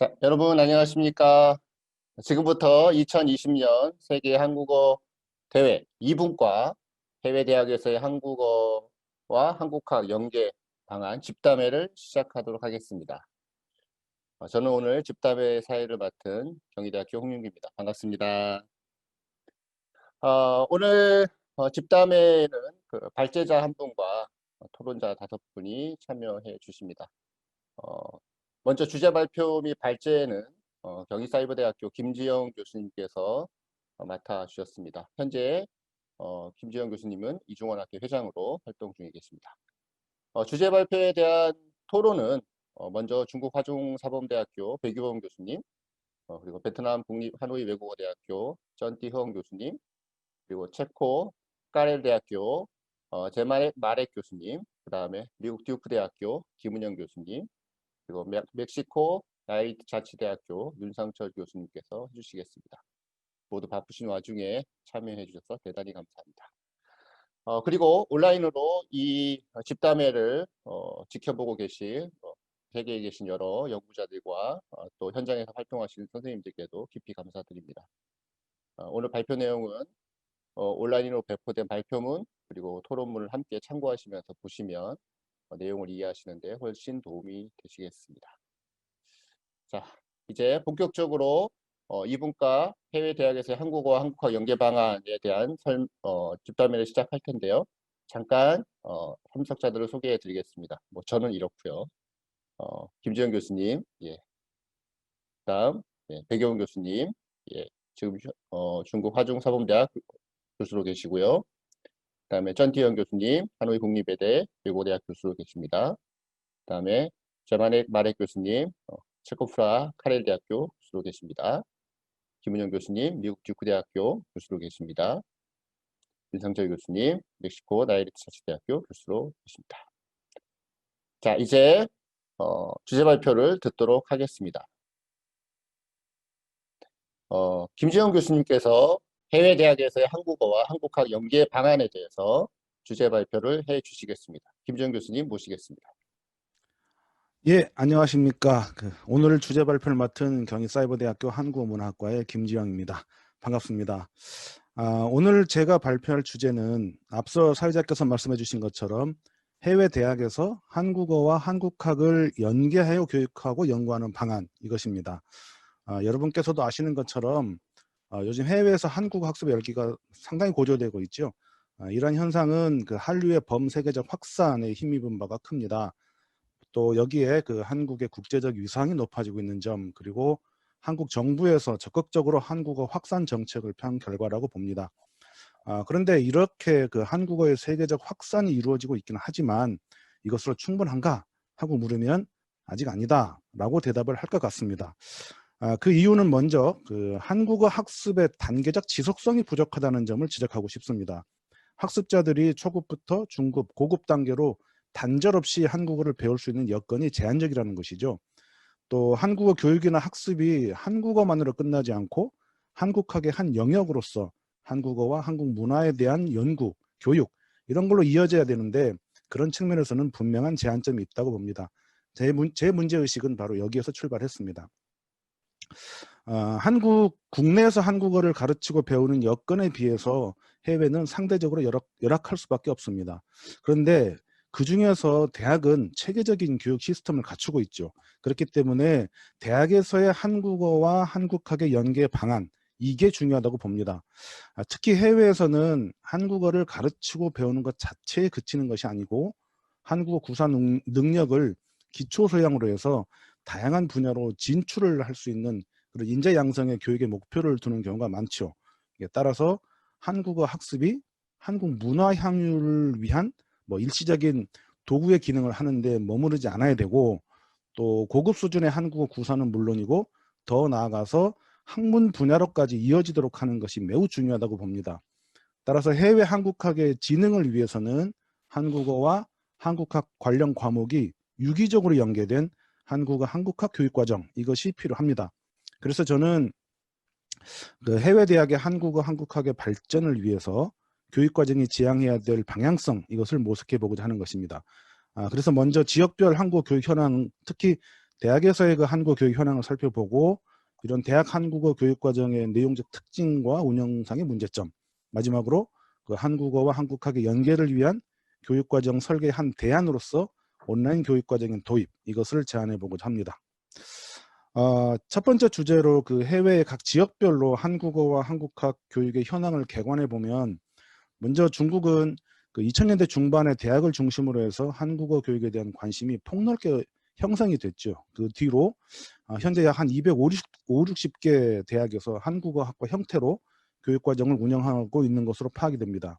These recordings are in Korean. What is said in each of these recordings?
자, 여러분 안녕하십니까? 지금부터 2020년 세계 한국어 대회 2분과 해외대학에서의 한국어와 한국학 연계 방안 집담회를 시작하도록 하겠습니다. 저는 오늘 집담회 사회를 맡은 경희대학교 홍윤기입니다. 반갑습니다. 오늘 집담회에는 발제자 한 분과 토론자 5분이 참여해 주십니다. 먼저 주제 발표 및 발제는 경희사이버대학교 김지영 교수님께서 맡아 주셨습니다. 현재 김지영 교수님은 이중원학교 회장으로 활동 중에 계십니다. 주제 발표에 대한 토론은 먼저 중국 화중사범대학교 백유범 교수님, 그리고 베트남 국립 하노이 외국어대학교 전띠흥 교수님, 그리고 체코 까렐 대학교 제마렉 교수님, 그 다음에 미국 듀크 대학교 김은영 교수님, 그리고 멕시코 나야리트 자치대학교 윤상철 교수님께서 해주시겠습니다. 모두 바쁘신 와중에 참여해 주셔서 대단히 감사합니다. 그리고 온라인으로 이 집담회를 지켜보고 계신 세계에 계신 여러 연구자들과 또 현장에서 활동하시는 선생님들께도 깊이 감사드립니다. 오늘 발표 내용은 온라인으로 배포된 발표문 그리고 토론문을 함께 참고하시면서 보시면 내용을 이해하시는데 훨씬 도움이 되시겠습니다. 자, 이제 본격적으로 2분과 해외대학에서의 한국어와 한국학 연계 방안에 대한 집담회를 시작할 텐데요. 잠깐 참석자들을 소개해 드리겠습니다. 저는 이렇고요. 김지영 교수님, 예. 그다음 백여운 교수님, 예. 지금 중국 화중사범대학 교수로 계시고요. 그다음에 전티영 교수님, 하노이 국립외대 외국어대학 교수로 계십니다. 그다음에 제마렉 교수님, 체코프라 카렐 대학교 교수로 계십니다. 김은영 교수님, 미국 듀크 대학교 교수로 계십니다. 윤상철 교수님, 멕시코 나야리트 자치대학교 교수로 계십니다. 자, 이제 주제 발표를 듣도록 하겠습니다. 김지영 교수님께서 해외 대학에서의 한국어와 한국학 연계 방안에 대해서 주제 발표를 해 주시겠습니다. 김지영 교수님 모시겠습니다. 예, 안녕하십니까. 오늘 주제 발표를 맡은 경희사이버대학교 한국어문화학과의 김지영입니다. 반갑습니다. 오늘 제가 발표할 주제는 앞서 사회자께서 말씀해 주신 것처럼 해외 대학에서 한국어와 한국학을 연계하여 교육하고 연구하는 방안, 이것입니다. 여러분께서도 아시는 것처럼 요즘 해외에서 한국어 학습의 열기가 상당히 고조되고 있죠. 이러한 현상은 한류의 범세계적 확산에 힘입은 바가 큽니다. 또 여기에 한국의 국제적 위상이 높아지고 있는 점, 그리고 한국 정부에서 적극적으로 한국어 확산 정책을 펴는 결과라고 봅니다. 그런데 이렇게 한국어의 세계적 확산이 이루어지고 있기는 하지만 이것으로 충분한가 하고 물으면 아직 아니다 라고 대답을 할 것 같습니다. 그 이유는 먼저 한국어 학습의 단계적 지속성이 부족하다는 점을 지적하고 싶습니다. 학습자들이 초급부터 중급, 고급 단계로 단절없이 한국어를 배울 수 있는 여건이 제한적이라는 것이죠. 또 한국어 교육이나 학습이 한국어만으로 끝나지 않고 한국학의 한 영역으로서 한국어와 한국 문화에 대한 연구, 교육 이런 걸로 이어져야 되는데 그런 측면에서는 분명한 제한점이 있다고 봅니다. 제 문제의식은 바로 여기에서 출발했습니다. 국내에서 한국어를 가르치고 배우는 여건에 비해서 해외는 상대적으로 열악할 수밖에 없습니다. 그런데 그 중에서 대학은 체계적인 교육 시스템을 갖추고 있죠. 그렇기 때문에 대학에서의 한국어와 한국학의 연계 방안, 이게 중요하다고 봅니다. 특히 해외에서는 한국어를 가르치고 배우는 것 자체에 그치는 것이 아니고 한국어 구사 능력을 기초 소양으로 해서 다양한 분야로 진출을 할 수 있는 그런 인재 양성의 교육의 목표를 두는 경우가 많죠. 따라서 한국어 학습이 한국 문화 향유를 위한 일시적인 도구의 기능을 하는데 머무르지 않아야 되고, 또 고급 수준의 한국어 구사는 물론이고 더 나아가서 학문 분야로까지 이어지도록 하는 것이 매우 중요하다고 봅니다. 따라서 해외 한국학의 진흥을 위해서는 한국어와 한국학 관련 과목이 유기적으로 연계된 한국어 한국학 교육과정, 이것이 필요합니다. 그래서 저는 해외 대학의 한국어 한국학의 발전을 위해서 교육과정이 지향해야 될 방향성, 이것을 모색해 보고자 하는 것입니다. 그래서 먼저 지역별 한국어 교육 현황, 특히 대학에서의 그 한국어 교육 현황을 살펴보고 이런 대학 한국어 교육 과정의 내용적 특징과 운영상의 문제점, 마지막으로 그 한국어와 한국학의 연계를 위한 교육 과정 설계의 한 대안으로서 온라인 교육 과정의 도입, 이것을 제안해 보고자 합니다. 첫 번째 주제로 그 해외의 각 지역별로 한국어와 한국학 교육의 현황을 객관해 보면, 먼저 중국은 그 2000년대 중반에 대학을 중심으로 해서 한국어 교육에 대한 관심이 폭넓게 형성이 됐죠. 그 뒤로 현재 약 한 250-60개 대학에서 한국어 학과 형태로 교육 과정을 운영하고 있는 것으로 파악이 됩니다.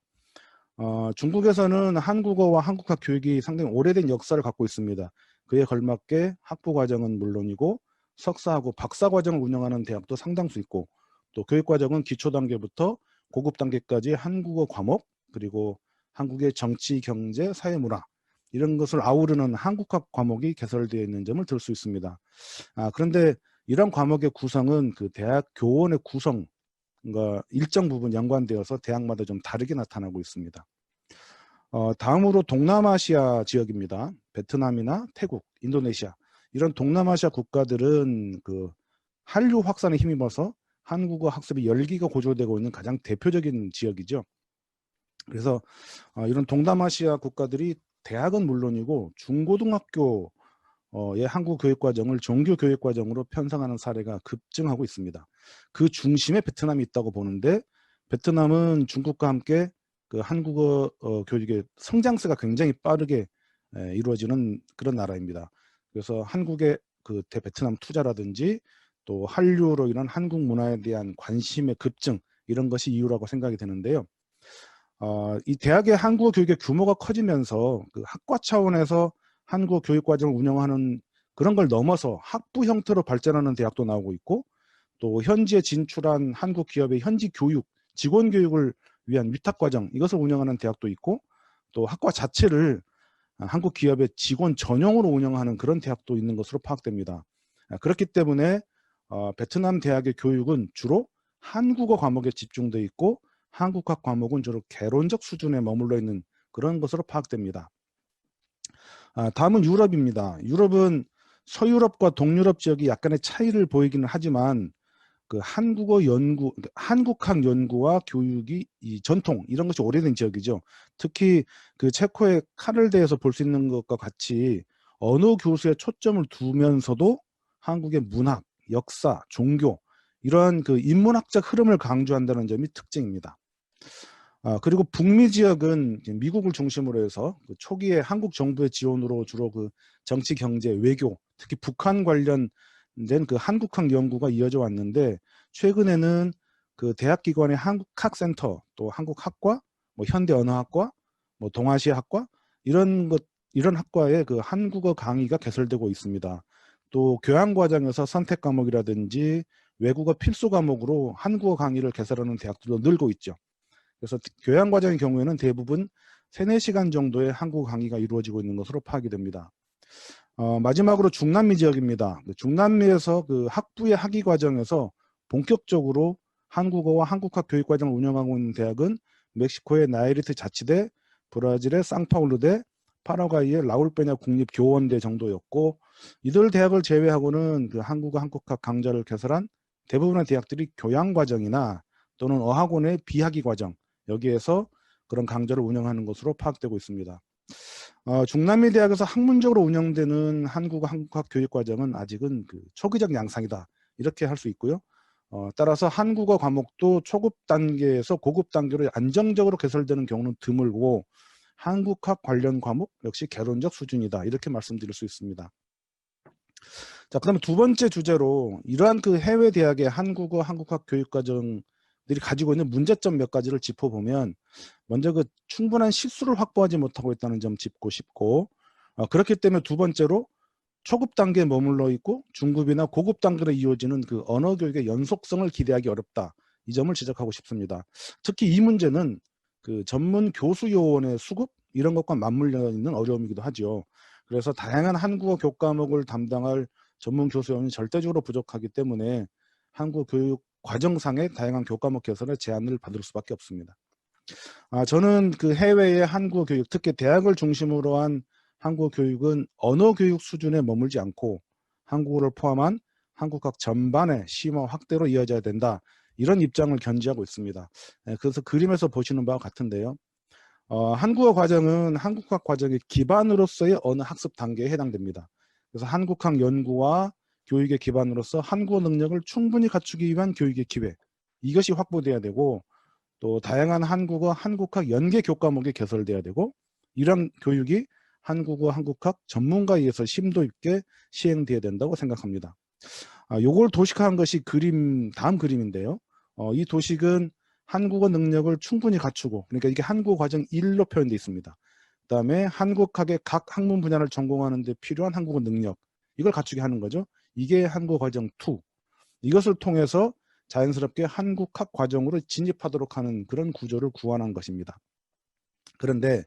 중국에서는 한국어와 한국학 교육이 상당히 오래된 역사를 갖고 있습니다. 그에 걸맞게 학부 과정은 물론이고 석사하고 박사 과정을 운영하는 대학도 상당수 있고, 또 교육 과정은 기초 단계부터 고급 단계까지 한국어 과목, 그리고 한국의 정치, 경제, 사회, 문화 이런 것을 아우르는 한국학 과목이 개설되어 있는 점을 들 수 있습니다. 그런데 이런 과목의 구성은 그 대학 교원의 구성과 일정 부분 연관되어서 대학마다 좀 다르게 나타나고 있습니다. 다음으로 동남아시아 지역입니다. 베트남이나 태국, 인도네시아 이런 동남아시아 국가들은 그 한류 확산에 힘입어서 한국어 학습의 열기가 고조되고 있는 가장 대표적인 지역이죠. 그래서 이런 동남아시아 국가들이 대학은 물론이고 중고등학교의 한국 교육 과정을 종교 교육 과정으로 편성하는 사례가 급증하고 있습니다. 그 중심에 베트남이 있다고 보는데, 베트남은 중국과 함께 그 한국어 교육의 성장세가 굉장히 빠르게 이루어지는 그런 나라입니다. 그래서 한국의 그 대베트남 투자라든지 또 한류로 인한 한국 문화에 대한 관심의 급증, 이런 것이 이유라고 생각이 되는데요. 이 대학의 한국어 교육의 규모가 커지면서 그 학과 차원에서 한국어 교육 과정을 운영하는 그런 걸 넘어서 학부 형태로 발전하는 대학도 나오고 있고, 또 현지에 진출한 한국 기업의 현지 교육, 직원 교육을 위한 위탁 과정, 이것을 운영하는 대학도 있고, 또 학과 자체를 한국 기업의 직원 전용으로 운영하는 그런 대학도 있는 것으로 파악됩니다. 그렇기 때문에 베트남 대학의 교육은 주로 한국어 과목에 집중돼 있고, 한국학 과목은 주로 개론적 수준에 머물러 있는 그런 것으로 파악됩니다. 다음은 유럽입니다. 유럽은 서유럽과 동유럽 지역이 약간의 차이를 보이기는 하지만 그 한국어 연구, 한국학 연구와 교육이 이 전통, 이런 것이 오래된 지역이죠. 특히 그 체코의 카를대에서 볼 수 있는 것과 같이 언어 교수에 초점을 두면서도 한국의 문학, 역사, 종교 이러한 그 인문학적 흐름을 강조한다는 점이 특징입니다. 그리고 북미 지역은 미국을 중심으로 해서 그 초기에 한국 정부의 지원으로 주로 그 정치, 경제, 외교, 특히 북한 관련된 그 한국학 연구가 이어져 왔는데, 최근에는 그 대학기관의 한국학센터, 또 한국학과, 뭐 현대언어학과, 뭐 동아시아학과 이런 학과에 그 한국어 강의가 개설되고 있습니다. 또 교양 과정에서 선택 과목이라든지 외국어 필수 과목으로 한국어 강의를 개설하는 대학들도 늘고 있죠. 그래서 교양 과정의 경우에는 대부분 3-4시간 정도의 한국어 강의가 이루어지고 있는 것으로 파악이 됩니다. 마지막으로 중남미 지역입니다. 중남미에서 그 학부의 학위 과정에서 본격적으로 한국어와 한국학 교육 과정을 운영하고 있는 대학은 멕시코의 나야리트 자치대, 브라질의 상파울루대, 파라과이의 라울페냐 국립교원대 정도였고, 이들 대학을 제외하고는 그 한국어 한국학 강좌를 개설한 대부분의 대학들이 교양 과정이나 또는 어학원의 비학위 과정, 여기에서 그런 강좌를 운영하는 것으로 파악되고 있습니다. 중남미 대학에서 학문적으로 운영되는 한국어 한국학 교육 과정은 아직은 그 초기적 양상이다, 이렇게 할 수 있고요. 따라서 한국어 과목도 초급 단계에서 고급 단계로 안정적으로 개설되는 경우는 드물고, 한국학 관련 과목 역시 개론적 수준이다, 이렇게 말씀드릴 수 있습니다. 자, 그다음에 두 번째 주제로 이러한 그 해외 대학의 한국어 한국학 교육 과정들이 가지고 있는 문제점 몇 가지를 짚어보면, 먼저 그 충분한 실수를 확보하지 못하고 있다는 점 짚고 싶고, 그렇기 때문에 두 번째로 초급 단계에 머물러 있고 중급이나 고급 단계로 이어지는 그 언어 교육의 연속성을 기대하기 어렵다, 이 점을 지적하고 싶습니다. 특히 이 문제는 그 전문 교수 요원의 수급, 이런 것과 맞물려 있는 어려움이기도 하죠. 그래서 다양한 한국어 교과목을 담당할 전문 교수 요원이 절대적으로 부족하기 때문에 한국 교육 과정상의 다양한 교과목 개선에 제한을 받을 수밖에 없습니다. 저는 그 해외의 한국어 교육, 특히 대학을 중심으로 한 한국어 교육은 언어 교육 수준에 머물지 않고 한국어를 포함한 한국학 전반의 심화 확대로 이어져야 된다. 이런 입장을 견지하고 있습니다. 그래서 그림에서 보시는 바와 같은데요. 한국어 과정은 한국학 과정의 기반으로서의 어느 학습 단계에 해당됩니다. 그래서 한국학 연구와 교육의 기반으로서 한국어 능력을 충분히 갖추기 위한 교육의 기회, 이것이 확보돼야 되고, 또 다양한 한국어, 한국학 연계 교과목이 개설돼야 되고, 이런 교육이 한국어, 한국학 전문가에 의해서 심도 있게 시행돼야 된다고 생각합니다. 요걸 도식화한 것이 다음 그림인데요. 이 도식은 한국어 능력을 충분히 갖추고, 그러니까 이게 한국어 과정 1로 표현되어 있습니다. 그다음에 한국학의 각 학문 분야를 전공하는 데 필요한 한국어 능력, 이걸 갖추게 하는 거죠. 이게 한국어 과정 2. 이것을 통해서 자연스럽게 한국학 과정으로 진입하도록 하는 그런 구조를 구현한 것입니다. 그런데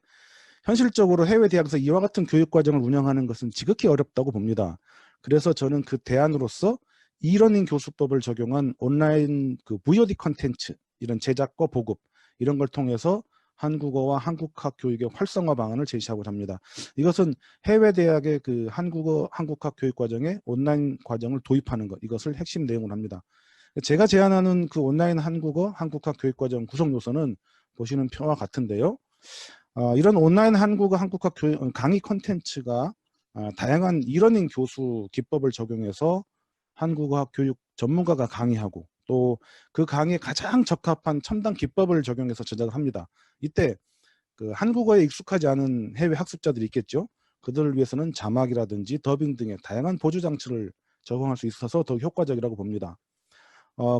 현실적으로 해외 대학에서 이와 같은 교육 과정을 운영하는 것은 지극히 어렵다고 봅니다. 그래서 저는 그 대안으로서 이러닝 교수법을 적용한 온라인 그 VOD 컨텐츠, 이런 제작과 보급, 이런 걸 통해서 한국어와 한국학 교육의 활성화 방안을 제시하고자 합니다. 이것은 해외 대학의 그 한국어, 한국학 교육 과정에 온라인 과정을 도입하는 것, 이것을 핵심 내용으로 합니다. 제가 제안하는 그 온라인 한국어, 한국학 교육 과정 구성 요소는 보시는 표와 같은데요. 이런 온라인 한국어, 한국학 교육 강의 콘텐츠가 다양한 이러닝 교수 기법을 적용해서 한국어학 교육 전문가가 강의하고, 또 그 강의에 가장 적합한 첨단 기법을 적용해서 제작을 합니다. 이때 그 한국어에 익숙하지 않은 해외 학습자들이 있겠죠. 그들을 위해서는 자막이라든지 더빙 등의 다양한 보조 장치를 적용할 수 있어서 더 효과적이라고 봅니다.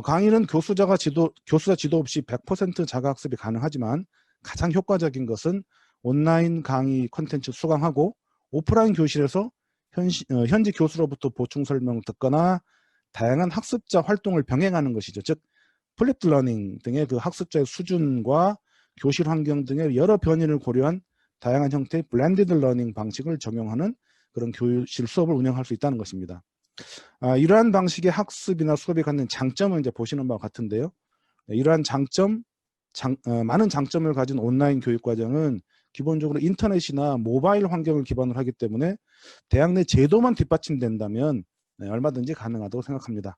강의는 교수자 지도 없이 100% 자가학습이 가능하지만 가장 효과적인 것은 온라인 강의 콘텐츠 수강하고 오프라인 교실에서 현지 교수로부터 보충 설명을 듣거나 다양한 학습자 활동을 병행하는 것이죠. 즉 플립드 러닝 등의 그 학습자의 수준과 교실 환경 등의 여러 변이를 고려한 다양한 형태의 블렌디드 러닝 방식을 적용하는 그런 교실 수업을 운영할 수 있다는 것입니다. 이러한 방식의 학습이나 수업이 갖는 장점을 이제 보시는 바와 같은데요. 이러한 많은 장점을 가진 온라인 교육 과정은 기본적으로 인터넷이나 모바일 환경을 기반으로 하기 때문에 대학 내 제도만 뒷받침된다면 얼마든지 가능하다고 생각합니다.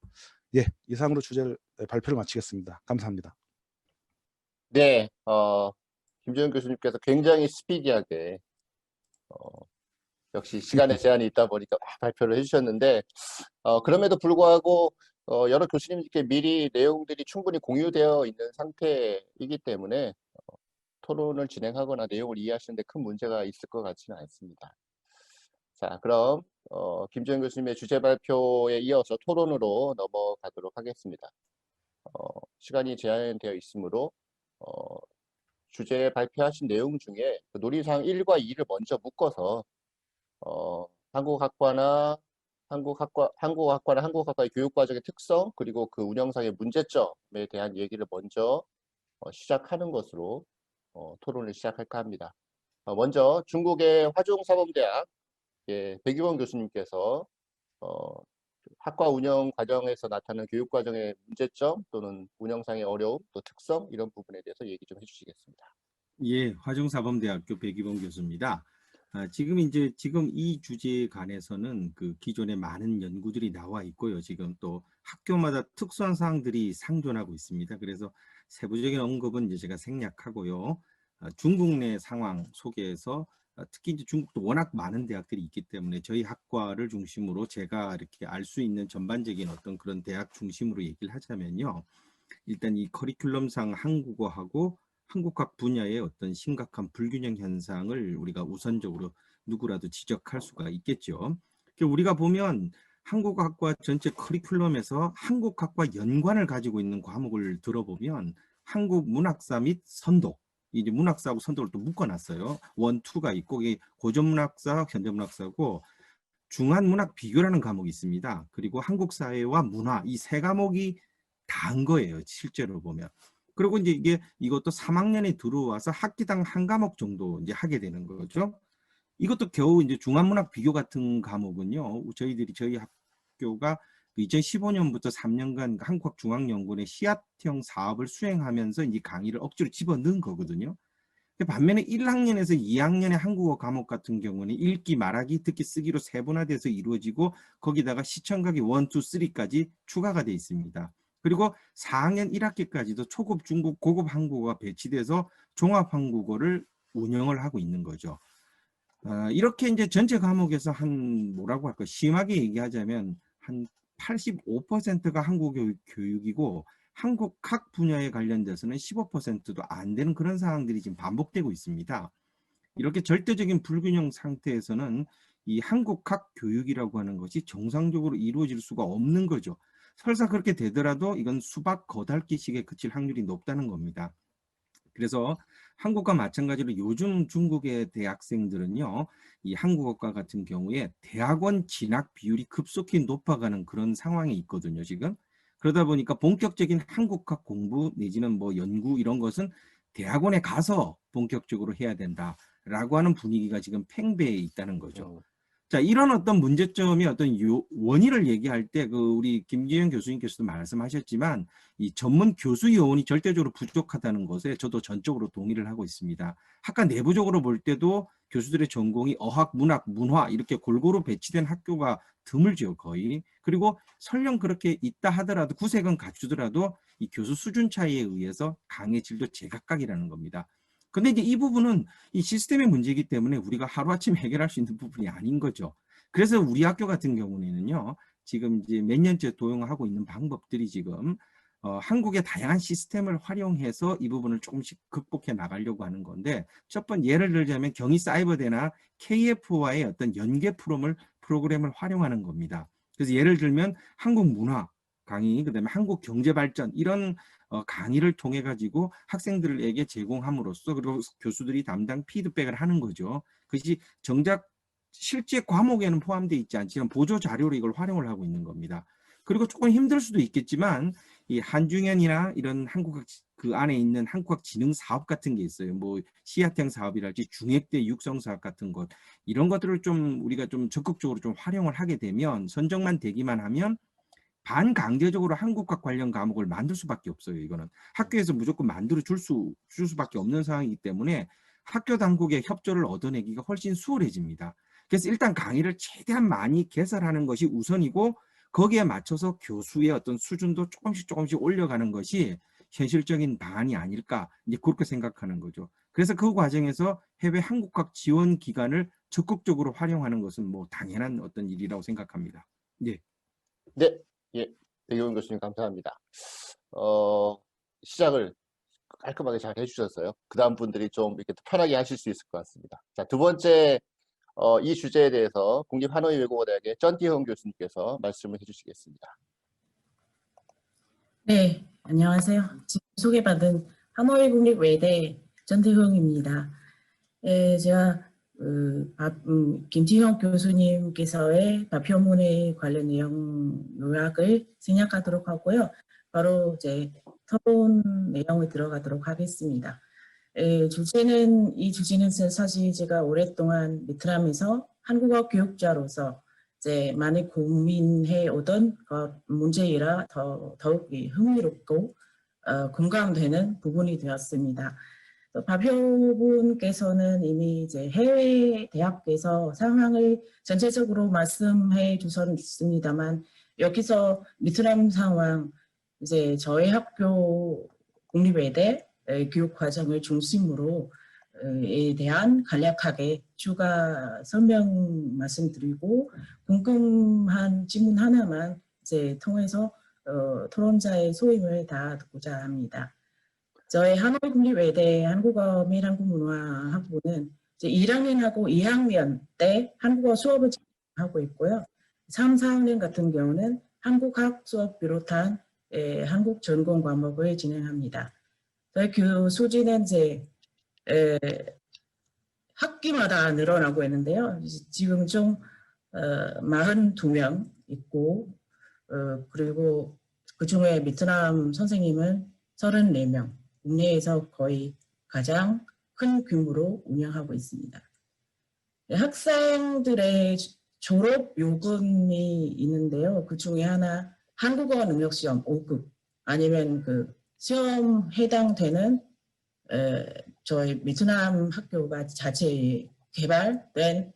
예, 이상으로 발표를 마치겠습니다. 감사합니다. 네, 김재현 교수님께서 굉장히 스피디하게, 역시 시간의 제한이 있다 보니까 발표를 해주셨는데, 그럼에도 불구하고 여러 교수님께 미리 내용들이 충분히 공유되어 있는 상태이기 때문에 토론을 진행하거나 내용을 이해하시는데 큰 문제가 있을 것 같지는 않습니다. 자, 그럼 김재현 교수님의 주제 발표에 이어서 토론으로 넘어가도록 하겠습니다. 시간이 제한되어 있으므로 주제 발표하신 내용 중에 그 논의사항 1과 2를 먼저 묶어서 한국학과나 한국학과의 교육과정의 특성, 그리고 그 운영상의 문제점에 대한 얘기를 먼저 시작하는 것으로 토론을 시작할까 합니다. 먼저 중국의 화중사범대학 백유원 교수님께서 학과 운영 과정에서 나타나는 교육과정의 문제점 또는 운영상의 어려움, 또 특성, 이런 부분에 대해서 얘기 좀 해주시겠습니다. 예, 화중사범대학교 백이범 교수입니다. 지금 이 주제에 관해서는 그 기존에 많은 연구들이 나와 있고요. 지금 또 학교마다 특수한 사항들이 상존하고 있습니다. 그래서 세부적인 언급은 이제 제가 생략하고요. 중국 내 상황 소개해서 특히 이제 중국도 워낙 많은 대학들이 있기 때문에 저희 학과를 중심으로 제가 이렇게 알 수 있는 전반적인 어떤 그런 대학 중심으로 얘기를 하자면요. 일단 이 커리큘럼상 한국어하고 한국학 분야의 어떤 심각한 불균형 현상을 우리가 우선적으로 누구라도 지적할 수가 있겠죠. 우리가 보면 한국학과 전체 커리큘럼에서 한국학과 연관을 가지고 있는 과목을 들어보면 한국 문학사 및 선독, 이제 문학사하고 선독을 또 묶어놨어요. 1, 2가 있고 이게 고전문학사, 현대문학사고 중한문학 비교라는 과목이 있습니다. 그리고 한국사회와 문화, 이 세 과목이 다 한 거예요. 실제로 보면. 그리고 이제 이것도 3학년에 들어와서 학기당 한 과목 정도 이제 하게 되는 거죠. 이것도 겨우 이제 중한문학 비교 같은 과목은요. 저희 학교가 2015년부터 3년간 한국학중앙연구원의 씨앗형 사업을 수행하면서 이제 강의를 억지로 집어넣은 거거든요. 반면에 1학년에서 2학년의 한국어 과목 같은 경우는 읽기, 말하기, 듣기, 쓰기로 세분화돼서 이루어지고 거기다가 시청각이 1, 2, 3까지 추가가 돼 있습니다. 그리고 4학년 1학기까지도 초급, 중급, 고급 한국어가 배치돼서 종합 한국어를 운영을 하고 있는 거죠. 이렇게 이제 전체 과목에서 한 뭐라고 할까 심하게 얘기하자면 한 85%가 한국 교육이고 한국학 분야에 관련돼서는 15%도 안 되는 그런 상황들이 지금 반복되고 있습니다. 이렇게 절대적인 불균형 상태에서는 이 한국학 교육이라고 하는 것이 정상적으로 이루어질 수가 없는 거죠. 설사 그렇게 되더라도 이건 수박 거달기식에 그칠 확률이 높다는 겁니다. 그래서 한국과 마찬가지로 요즘 중국의 대학생들은요, 이 한국어과 같은 경우에 대학원 진학 비율이 급속히 높아가는 그런 상황이 있거든요, 지금. 그러다 보니까 본격적인 한국학 공부 내지는 뭐 연구 이런 것은 대학원에 가서 본격적으로 해야 된다라고 하는 분위기가 지금 팽배해 있다는 거죠. 자, 이런 어떤 문제점이 어떤 원인을 얘기할 때 우리 김지현 교수님께서도 말씀하셨지만 이 전문 교수 요원이 절대적으로 부족하다는 것에 저도 전적으로 동의를 하고 있습니다. 학과 내부적으로 볼 때도 교수들의 전공이 어학, 문학, 문화 이렇게 골고루 배치된 학교가 드물죠, 거의. 그리고 설령 그렇게 있다 하더라도 구색은 갖추더라도 이 교수 수준 차이에 의해서 강의 질도 제각각이라는 겁니다. 근데 이제 이 부분은 이 시스템의 문제이기 때문에 우리가 하루아침에 해결할 수 있는 부분이 아닌 거죠. 그래서 우리 학교 같은 경우는요, 지금 이제 몇 년째 도용하고 있는 방법들이 지금 한국의 다양한 시스템을 활용해서 이 부분을 조금씩 극복해 나가려고 하는 건데, 첫 번째 예를 들자면 경희사이버대나 KF와의 어떤 연계 프로그램을 활용하는 겁니다. 그래서 예를 들면 한국 문화 강의, 그다음에 한국 경제 발전 이런 강의를 통해 가지고 학생들에게 제공함으로써 그리고 교수들이 담당 피드백을 하는 거죠. 그것이 정작 실제 과목에는 포함되어 있지 않지만 보조 자료로 이걸 활용을 하고 있는 겁니다. 그리고 조금 힘들 수도 있겠지만 이 한중현이나 이런 한국학 그 안에 있는 한국학 진흥 사업 같은 게 있어요. 뭐 시야탱 사업이랄지 중액대 육성 사업 같은 것 이런 것들을 좀 우리가 좀 적극적으로 좀 활용을 하게 되면 선정만 되기만 하면 반강제적으로 한국학 관련 과목을 만들 수밖에 없어요. 이거는 학교에서 무조건 만들어 줄 수밖에 없는 상황이기 때문에 학교 당국의 협조를 얻어내기가 훨씬 수월해집니다. 그래서 일단 강의를 최대한 많이 개설하는 것이 우선이고 거기에 맞춰서 교수의 어떤 수준도 조금씩 올려가는 것이 현실적인 방안이 아닐까 이제 그렇게 생각하는 거죠. 그래서 그 과정에서 해외 한국학 지원 기관을 적극적으로 활용하는 것은 뭐 당연한 어떤 일이라고 생각합니다. 네. 네, 예, 배경훈 교수님 감사합니다. 시작을 깔끔하게 잘 해주셨어요. 그 다음 분들이 좀 이렇게 편하게 하실 수 있을 것 같습니다. 자, 두 번째 이 주제에 대해서 국립하노이 외국어대학의 전티흥 교수님께서 말씀을 해주시겠습니다. 네, 안녕하세요. 지금 소개받은 하노이 국립외대 전태흥입니다. 제가 김지형 교수님께서의 발표문에 관련 내용 요약을 생략하도록 하고요. 바로 이제 토론 내용을 들어가도록 하겠습니다. 이 주제는 사실 제가 오랫동안 베트남에서 한국어 교육자로서 이제 많이 고민해 오던 문제이라 더욱 흥미롭고 공감되는 부분이 되었습니다. 발표분께서는 이미 이제 해외 대학에서 상황을 전체적으로 말씀해 주셨습니다만 여기서 베트남 상황 이제 저희 학교 국립외대 교육 과정을 중심으로 에 대한 간략하게 추가 설명 말씀드리고 궁금한 질문 하나만 이제 통해서 토론자의 소임을 다하고자 합니다. 저희 하노이 국립외대 한국어 및 한국문화 학부는 이제 1학년하고 2학년 때 한국어 수업을 진행하고 있고요. 3, 4학년 같은 경우는 한국학 수업 비롯한 한국 전공 과목을 진행합니다. 저희 교수진은 이제 학기마다 늘어나고 있는데요. 지금 좀 42명 있고 그리고 그중에 베트남 선생님은 34명, 국내에서 거의 가장 큰 규모로 운영하고 있습니다. 학생들의 졸업 요금이 있는데요. 그 중에 하나 한국어 능력 시험 5급 아니면 그 시험 해당되는 저희 베트남 학교가 자체 개발된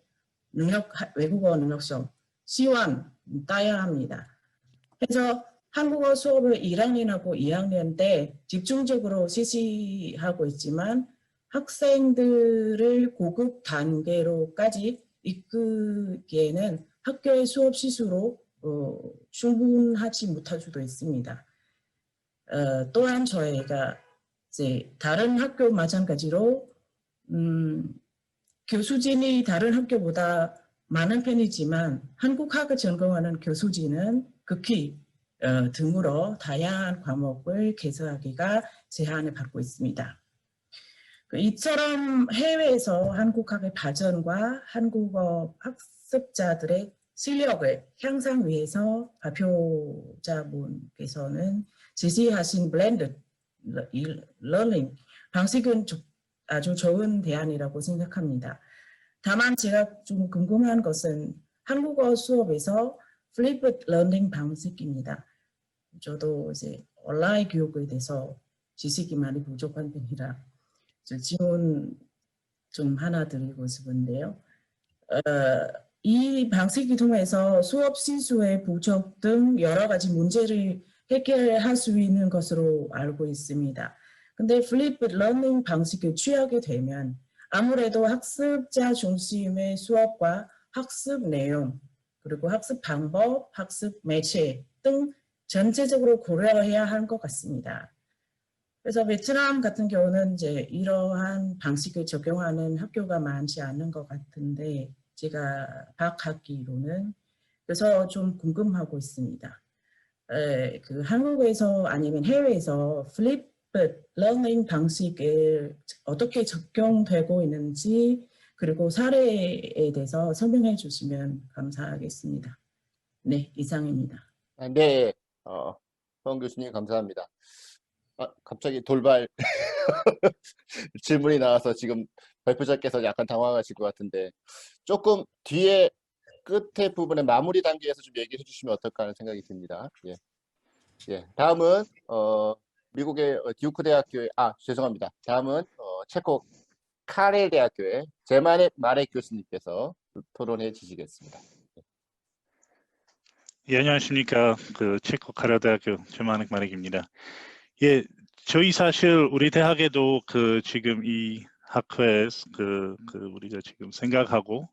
외국어 능력 시험 C1 따야 합니다. 그래서 한국어 수업을 1학년하고 2학년 때 집중적으로 실시하고 있지만 학생들을 고급 단계로까지 이끌기에는 학교의 수업 시수로 충분하지 못할 수도 있습니다. 또한 저희가 이제 다른 학교 마찬가지로 교수진이 다른 학교보다 많은 편이지만 한국학을 전공하는 교수진은 극히 드물어 다양한 과목을 개설하기가 제한을 받고 있습니다. 이처럼 해외에서 한국학의 발전과 한국어 학습자들의 실력을 향상 위해서 발표자분께서는 제시하신 블렌드 러닝 방식은 아주 좋은 대안이라고 생각합니다. 다만 제가 좀 궁금한 것은 한국어 수업에서 플리프드 러닝 방식입니다. 저도 이제 온라인 교육에 대해서 지식이 많이 부족한 편이라 질문 좀 하나 드리고 싶은데요. 이 방식을 통해서 수업 실수의 부족 등 여러 가지 문제를 해결할 수 있는 것으로 알고 있습니다. 근데 플리프드 러닝 방식을 취하게 되면 아무래도 학습자 중심의 수업과 학습 내용, 그리고 학습 방법, 학습 매체 등 전체적으로 고려해야 할 것 같습니다. 그래서 베트남 같은 경우는 이제 이러한 방식을 적용하는 학교가 많지 않은 것 같은데 제가 파악하기로는 그래서 좀 궁금하고 있습니다. 그 한국에서 아니면 해외에서 플립 러닝 방식을 어떻게 적용되고 있는지 그리고 사례에 대해서 설명해 주시면 감사하겠습니다. 네, 이상입니다. 네, 허 교수님 감사합니다. 갑자기 돌발 질문이 나와서 지금 발표자께서 약간 당황하실 것 같은데 조금 뒤에 끝에 부분에 마무리 단계에서 좀 얘기해 주시면 어떨까 하는 생각이 듭니다. 예. 다음은 미국의 듀크 대학교의 죄송합니다. 다음은 체코 카렐 대학교의 제마넥 마렉 교수님께서 토론해 주시겠습니다. 예, 안녕하십니까. 체코 카렐대학교 제마넥 마렉입니다. 예, 저희 사실 우리 대학에도 지금 이 학회에서 우리가 지금 생각하고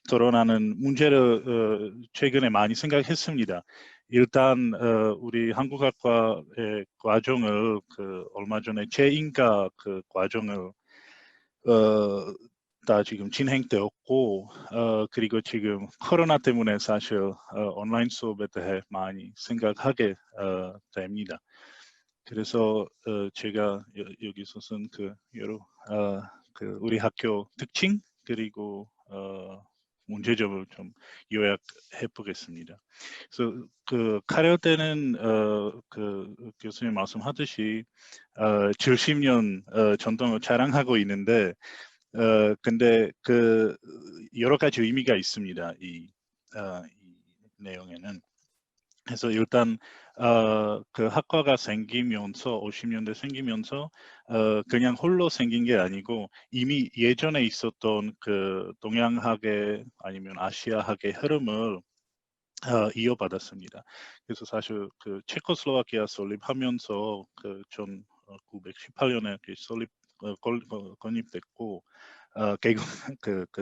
토론하는 문제를 최근에 많이 생각했습니다. 일단 우리 한국학과의 과정을 얼마 전에 재인가 과정을 다 지금 진행되었고 그리고 지금 코로나 때문에 사실 온라인 수업에 대해 많이 생각하게 됩니다. 그래서 제가 여기서는 여러 우리 학교 특징 그리고 문제점을 좀 요약해 보겠습니다. 그래서 카레오 때는 교수님 말씀하듯이 70년 전통을 자랑하고 있는데 근데 여러 가지 의미가 있습니다. 이 내용에는. 그래서 일단 학과가 생기면서 50년대 생기면서 그냥 홀로 생긴 게 아니고 이미 예전에 있었던 동양학의 아니면 아시아학의 흐름을 이어받았습니다. 그래서 사실 체코슬로바키아 설립하면서 1918년에 건립됐고 개국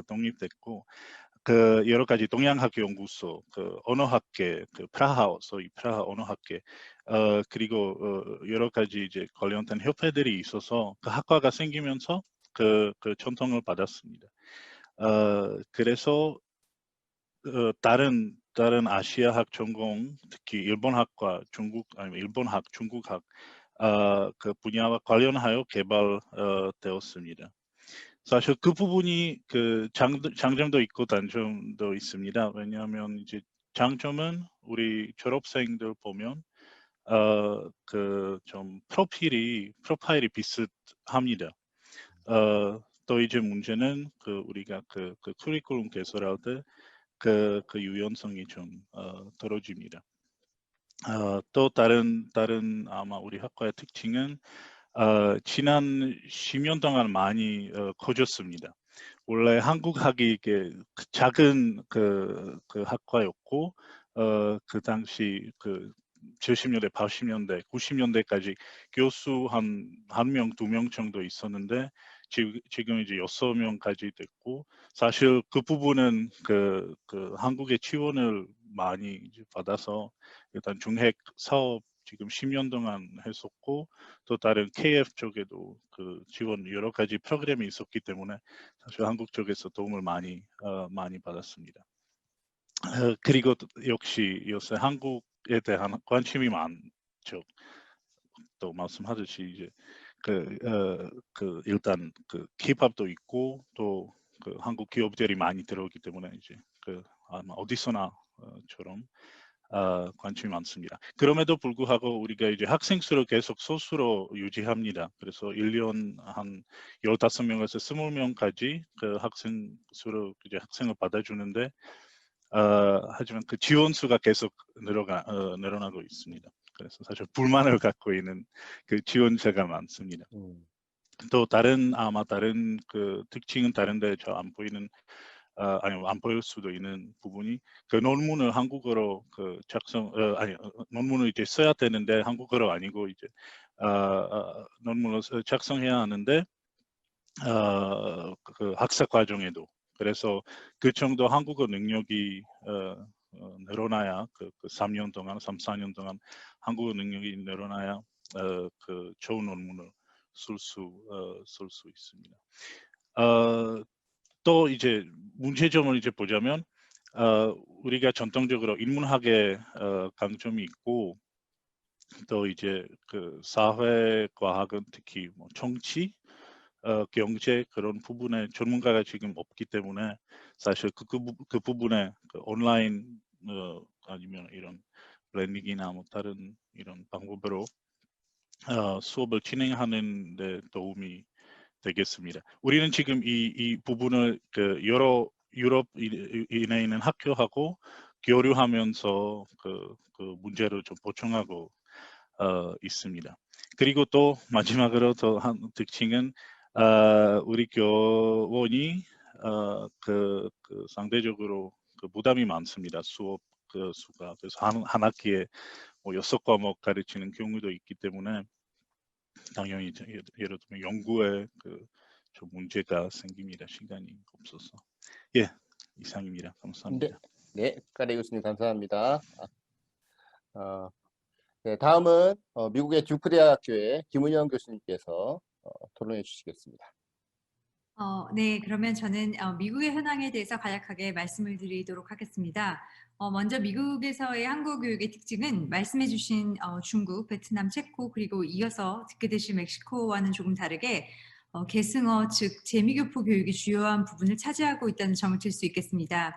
독립됐고 여러 가지 동양학 연구소, 언어학계, 프라하, 소위 프라하 언어학계, 그리고 여러 가지 이제 관련된 협회들이 있어서 학과가 생기면서 전통을 받았습니다. 그래서 다른 아시아학 전공, 특히 일본학과, 아니면 일본학, 중국학 분야와 관련하여 개발되었습니다. 사실 그 부분이 장점도 있고 단점도 있습니다. 왜냐하면 이제 장점은 우리 졸업생들 보면 좀 프로파일이 비슷합니다. 또 이제 문제는 우리가 커리큘럼 개설할 때 유연성이 좀 떨어집니다. 또 다른 아마 우리 학과의 특징은 지난 10년 동안 많이 커졌습니다. 원래 한국학이 이게 작은 그 학과였고 그 당시 그 70년대, 80년대, 90년대까지 교수 한 명, 두 명 정도 있었는데 지금 이제 6명까지 됐고 사실 그 부분은 그 한국의 지원을 많이 이제 받아서 일단 중핵 사업 지금 10년 동안 했었고 또 다른 KF 쪽에도 그 지원 여러 가지 프로그램이 있었기 때문에 사실 한국 쪽에서 도움을 많이 받았습니다. 그리고 또 역시 요새 한국에 대한 관심이 많죠. 또 말씀하듯이 이제 일단 그 K-팝도 있고 또 그 한국 기업들이 많이 들어오기 때문에 이제 아마 어디서나처럼 관심이 많습니다. 그럼에도 불구하고 우리가 이제 학생 수를 계속 소수로 유지합니다. 그래서 1년 한 15명에서 20명까지 그 학생 수를 이제 학생을 받아주는데 하지만 그 지원 수가 계속 늘어나고 있습니다. 그래서 사실 불만을 갖고 있는 그 지원자가 많습니다. 또 아마 다른 그 특징은 다른데 저 안 보이는 아니 안 보일 수도 있는 부분이 그 논문을 한국어로 그 논문을 이제 써야 되는데 한국어로 아니고 이제 논문을 작성해야 하는데 그 학사 과정에도 그래서 그 정도 한국어 능력이 늘어나야 그 3년 동안 4년 동안 한국어 능력이 늘어나야 그 좋은 논문을 쓸 수 있습니다. 또 이제 문제점을 이제 보자면 우리가 전통적으로 인문학에 강점이 있고 또 이제 그 사회과학은 특히 뭐 정치, 경제 그런 부분에 전문가가 지금 없기 때문에 사실 그 부분에 그 온라인 아니면 이런 랜딩이나 뭐 다른 이런 방법으로 수업을 진행하는 데 도움이 되겠습니다. 우리는 지금 이 부분을 그 여러 유럽인에 있는 학교하고 교류하면서 그 문제를 좀 보충하고 있습니다. 그리고 또 마지막으로 더 한 특징은 우리 교원이 그 상대적으로 그 부담이 많습니다. 수업 그 수가 그래서 한 학기에 뭐 6과목 가르치는 경우도 있기 때문에 당연히 예를 들면 연구에 좀 문제가 생깁니다. 시간이 없어서. 예, 이상입니다. 감사합니다. 네, 까레 교수님 감사합니다. 네, 다음은 미국의 듀크 대학교의 김은영 교수님께서 토론해 주시겠습니다. 네, 그러면 저는 미국의 현황에 대해서 간략하게 말씀을 드리도록 하겠습니다. 먼저 미국에서의 한국어 교육의 특징은 말씀해주신 중국, 베트남, 체코 그리고 이어서 듣게 되실 멕시코와는 조금 다르게 계승어, 즉 재미교포 교육이 주요한 부분을 차지하고 있다는 점을 들 수 있겠습니다.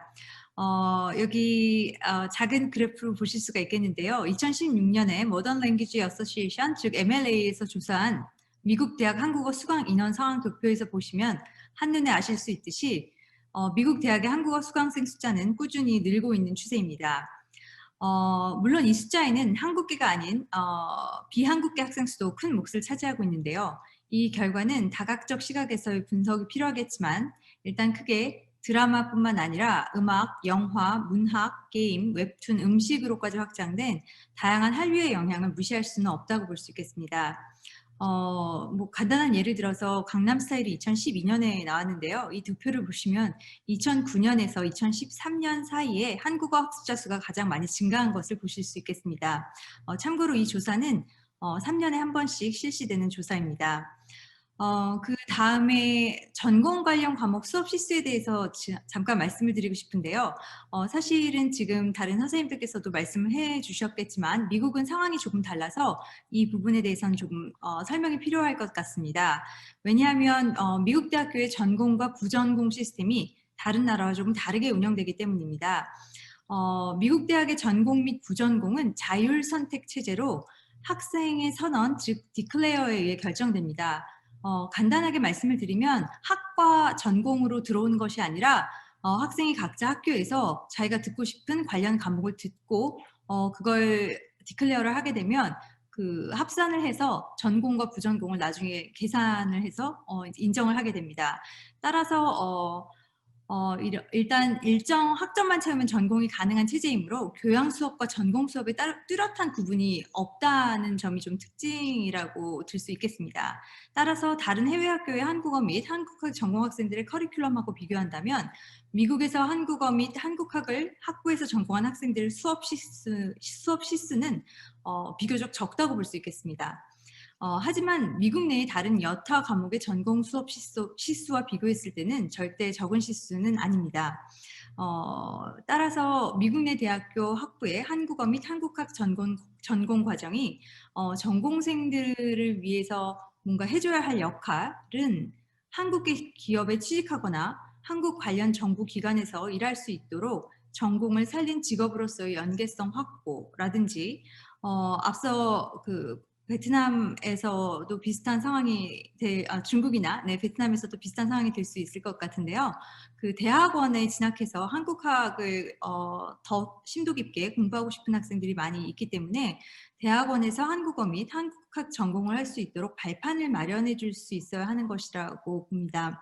여기 작은 그래프를 보실 수가 있겠는데요. 2016년에 Modern Language Association, 즉 MLA에서 조사한 미국 대학 한국어 수강 인원 상황 도표에서 보시면 한눈에 아실 수 있듯이 미국 대학의 한국어 수강생 숫자는 꾸준히 늘고 있는 추세입니다. 물론 이 숫자에는 한국계가 아닌 비한국계 학생 수도 큰 몫을 차지하고 있는데요. 이 결과는 다각적 시각에서의 분석이 필요하겠지만 일단 크게 드라마뿐만 아니라 음악, 영화, 문학, 게임, 웹툰, 음식으로까지 확장된 다양한 한류의 영향을 무시할 수는 없다고 볼 수 있겠습니다. 뭐 간단한 예를 들어서 강남 스타일이 2012년에 나왔는데요. 이 도표를 보시면 2009년에서 2013년 사이에 한국어 학습자 수가 가장 많이 증가한 것을 보실 수 있겠습니다. 참고로 이 조사는 3년에 한 번씩 실시되는 조사입니다. 그 다음에 전공 관련 과목 수업 실수에 대해서 잠깐 말씀을 드리고 싶은데요. 사실은 지금 다른 선생님들께서도 말씀을 해 주셨겠지만 미국은 상황이 조금 달라서 이 부분에 대해서는 조금 설명이 필요할 것 같습니다. 왜냐하면 미국 대학교의 전공과 부전공 시스템이 다른 나라와 조금 다르게 운영되기 때문입니다. 미국 대학의 전공 및 부전공은 자율 선택 체제로 학생의 선언, 즉 디클레어에 의해 결정됩니다. 간단하게 말씀을 드리면 학과 전공으로 들어오는 것이 아니라 학생이 각자 학교에서 자기가 듣고 싶은 관련 과목을 듣고 그걸 디클레어를 하게 되면 그 합산을 해서 전공과 부전공을 나중에 계산을 해서 인정을 하게 됩니다. 따라서 일단 일정 학점만 채우면 전공이 가능한 체제이므로 교양 수업과 전공 수업에 뚜렷한 구분이 없다는 점이 좀 특징이라고 들 수 있겠습니다. 따라서 다른 해외 학교의 한국어 및 한국학 전공 학생들의 커리큘럼하고 비교한다면 미국에서 한국어 및 한국학을 학부에서 전공한 학생들의 수업 시수는 비교적 적다고 볼 수 있겠습니다. 하지만 미국 내의 다른 여타 과목의 전공 수업 시수와 비교했을 때는 절대 적은 시수는 아닙니다. 따라서 미국 내 대학교 학부의 한국어 및 한국학 전공 과정이 전공생들을 위해서 뭔가 해줘야 할 역할은 한국 기업에 취직하거나 한국 관련 정부 기관에서 일할 수 있도록 전공을 살린 직업으로서의 연계성 확보라든지 앞서 그 베트남에서도 비슷한 상황이 중국이나 베트남에서도 비슷한 상황이 될 수 있을 것 같은데요. 그 대학원에 진학해서 한국학을 더 심도 깊게 공부하고 싶은 학생들이 많이 있기 때문에 대학원에서 한국어 및 한국학 전공을 할 수 있도록 발판을 마련해 줄 수 있어야 하는 것이라고 봅니다.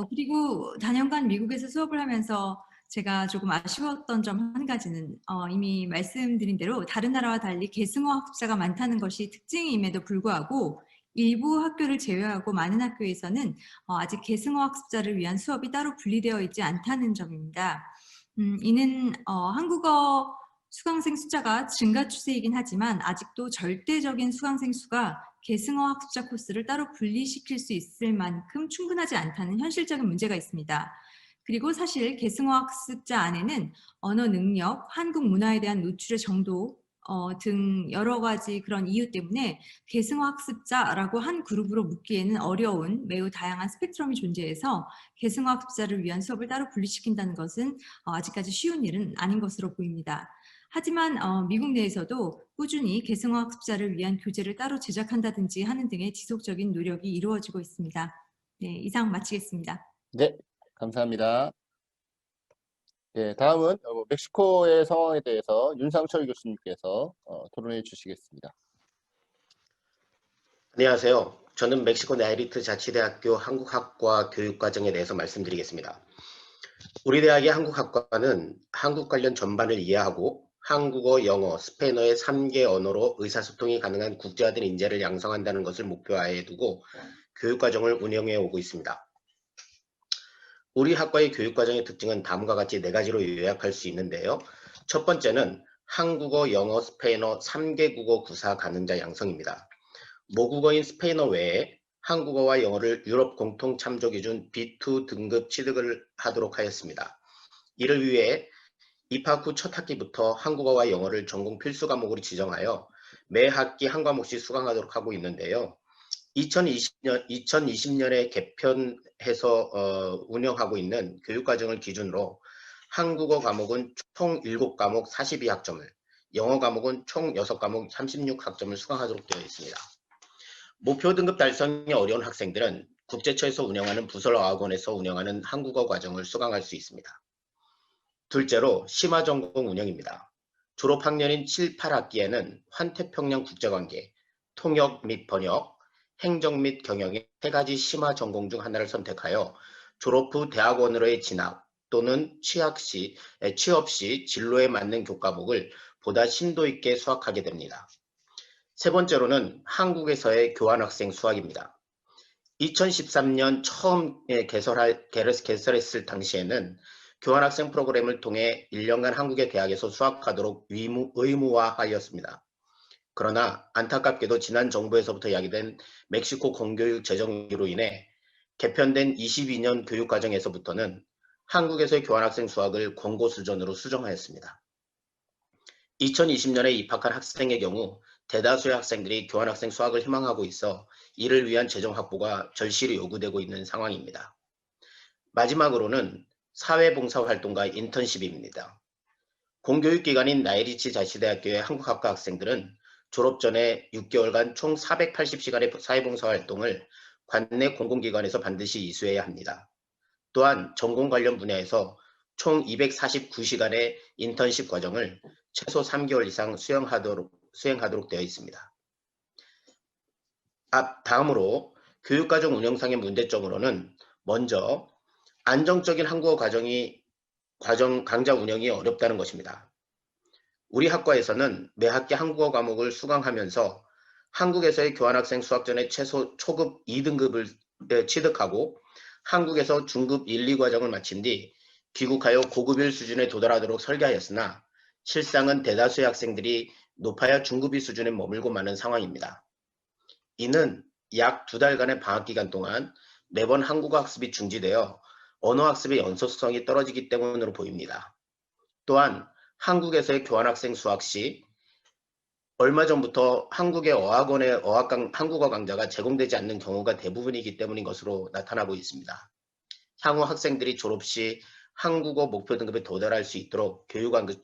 그리고 단연간 미국에서 수업을 하면서 제가 조금 아쉬웠던 점 한 가지는 이미 말씀드린 대로 다른 나라와 달리 계승어 학습자가 많다는 것이 특징임에도 불구하고 일부 학교를 제외하고 많은 학교에서는 아직 계승어 학습자를 위한 수업이 따로 분리되어 있지 않다는 점입니다. 이는 한국어 수강생 숫자가 증가 추세이긴 하지만 아직도 절대적인 수강생 수가 계승어 학습자 코스를 따로 분리시킬 수 있을 만큼 충분하지 않다는 현실적인 문제가 있습니다. 그리고 사실 계승어 학습자 안에는 언어 능력, 한국 문화에 대한 노출의 정도 등 여러 가지 그런 이유 때문에 계승어 학습자라고 한 그룹으로 묶기에는 어려운 매우 다양한 스펙트럼이 존재해서 계승어 학습자를 위한 수업을 따로 분리시킨다는 것은 아직까지 쉬운 일은 아닌 것으로 보입니다. 하지만 미국 내에서도 꾸준히 계승어 학습자를 위한 교재를 따로 제작한다든지 하는 등의 지속적인 노력이 이루어지고 있습니다. 네, 이상 마치겠습니다. 네, 감사합니다. 네, 다음은 멕시코의 상황에 대해서 윤상철 교수님께서 토론해 주시겠습니다. 안녕하세요. 저는 멕시코 나야리트 자치대학교 한국학과 교육과정에 대해서 말씀드리겠습니다. 우리 대학의 한국학과는 한국 관련 전반을 이해하고 한국어, 영어, 스페인어의 3개 언어로 의사소통이 가능한 국제화된 인재를 양성한다는 것을 목표하에 두고 교육과정을 운영해 오고 있습니다. 우리 학과의 교육과정의 특징은 다음과 같이 4가지로 요약할 수 있는데요. 첫 번째는 한국어, 영어, 스페인어 3개 국어 구사 가능자 양성입니다. 모국어인 스페인어 외에 한국어와 영어를 유럽 공통 참조 기준 B2 등급 취득을 하도록 하였습니다. 이를 위해 입학 후 첫 학기부터 한국어와 영어를 전공 필수 과목으로 지정하여 매 학기 한 과목씩 수강하도록 하고 있는데요. 2020년에 개편해서 운영하고 있는 교육과정을 기준으로 한국어 과목은 총 7과목 42학점을, 영어 과목은 총 6과목 36학점을 수강하도록 되어 있습니다. 목표 등급 달성이 어려운 학생들은 국제처에서 운영하는 부설어학원에서 운영하는 한국어 과정을 수강할 수 있습니다. 둘째로 심화전공 운영입니다. 졸업학년인 7, 8학기에는 환태평양 국제관계, 통역 및 번역, 행정 및 경영의 3가지 심화 전공 중 하나를 선택하여 졸업 후 대학원으로의 진학 또는 취업 시 진로에 맞는 교과목을 보다 심도 있게 수학하게 됩니다. 세 번째로는 한국에서의 교환학생 수학입니다. 2013년 처음 개설했을 당시에는 교환학생 프로그램을 통해 1년간 한국의 대학에서 수학하도록 의무화하였습니다. 그러나 안타깝게도 지난 정부에서부터 야기된 멕시코 공교육 재정으로 인해 개편된 22년 교육과정에서부터는 한국에서의 교환학생 수학을 권고 수준으로 수정하였습니다. 2020년에 입학한 학생의 경우 대다수의 학생들이 교환학생 수학을 희망하고 있어 이를 위한 재정 확보가 절실히 요구되고 있는 상황입니다. 마지막으로는 사회봉사활동과 인턴십입니다. 공교육기관인 나야리트 자치대학교의 한국학과 학생들은 졸업 전에 6개월간 총 480시간의 사회봉사활동을 관내 공공기관에서 반드시 이수해야 합니다. 또한 전공 관련 분야에서 총 249시간의 인턴십 과정을 최소 3개월 이상 수행하도록 수행하도록 되어 있습니다. 다음으로 교육과정 운영상의 문제점으로는 먼저 안정적인 한국어 강좌 운영이 어렵다는 것입니다. 우리 학과에서는 매 학기 한국어 과목을 수강하면서 한국에서의 교환학생 수학전의 최소 초급 2등급을 취득하고 한국에서 중급 1, 2과정을 마친 뒤 귀국하여 고급 1 수준에 도달하도록 설계하였으나 실상은 대다수의 학생들이 높아야 중급 2 수준에 머물고 마는 상황입니다. 이는 약 2달간의 방학기간 동안 매번 한국어 학습이 중지되어 언어학습의 연속성이 떨어지기 때문으로 보입니다. 또한 한국에서의 교환학생 수학 시 얼마 전부터 한국의 어학원의 한국어 강좌가 제공되지 않는 경우가 대부분이기 때문인 것으로 나타나고 있습니다. 향후 학생들이 졸업 시 한국어 목표 등급에 도달할 수 있도록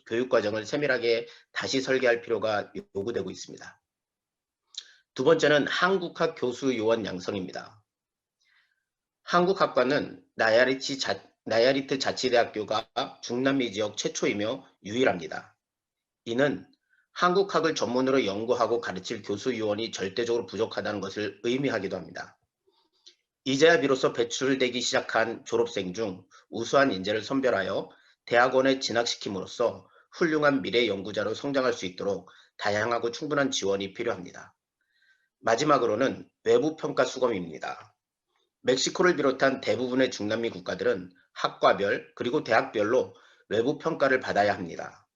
교육과정을 세밀하게 다시 설계할 필요가 요구되고 있습니다. 두 번째는 한국학 교수 요원 양성입니다. 한국학과는 나야리트 자치대학교가 중남미 지역 최초이며 유일합니다. 이는 한국학을 전문으로 연구하고 가르칠 교수 요원이 절대적으로 부족하다는 것을 의미하기도 합니다. 이제야 비로소 배출되기 시작한 졸업생 중 우수한 인재를 선별하여 대학원에 진학시킴으로써 훌륭한 미래 연구자로 성장할 수 있도록 다양하고 충분한 지원이 필요합니다. 마지막으로는 외부 평가 수검입니다. 멕시코를 비롯한 대부분의 중남미 국가들은 학과별 그리고 대학별로 외부 평가를 받아야 합니다.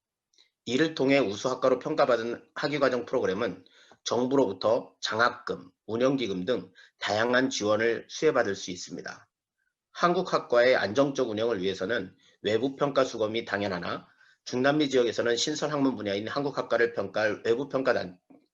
이를 통해 우수학과로 평가받은 학위과정 프로그램은 정부로부터 장학금, 운영기금 등 다양한 지원을 수혜받을 수 있습니다. 한국학과의 안정적 운영을 위해서는 외부 평가 수검이 당연하나 중남미 지역에서는 신설 학문 분야인 한국학과를 평가할 외부 평가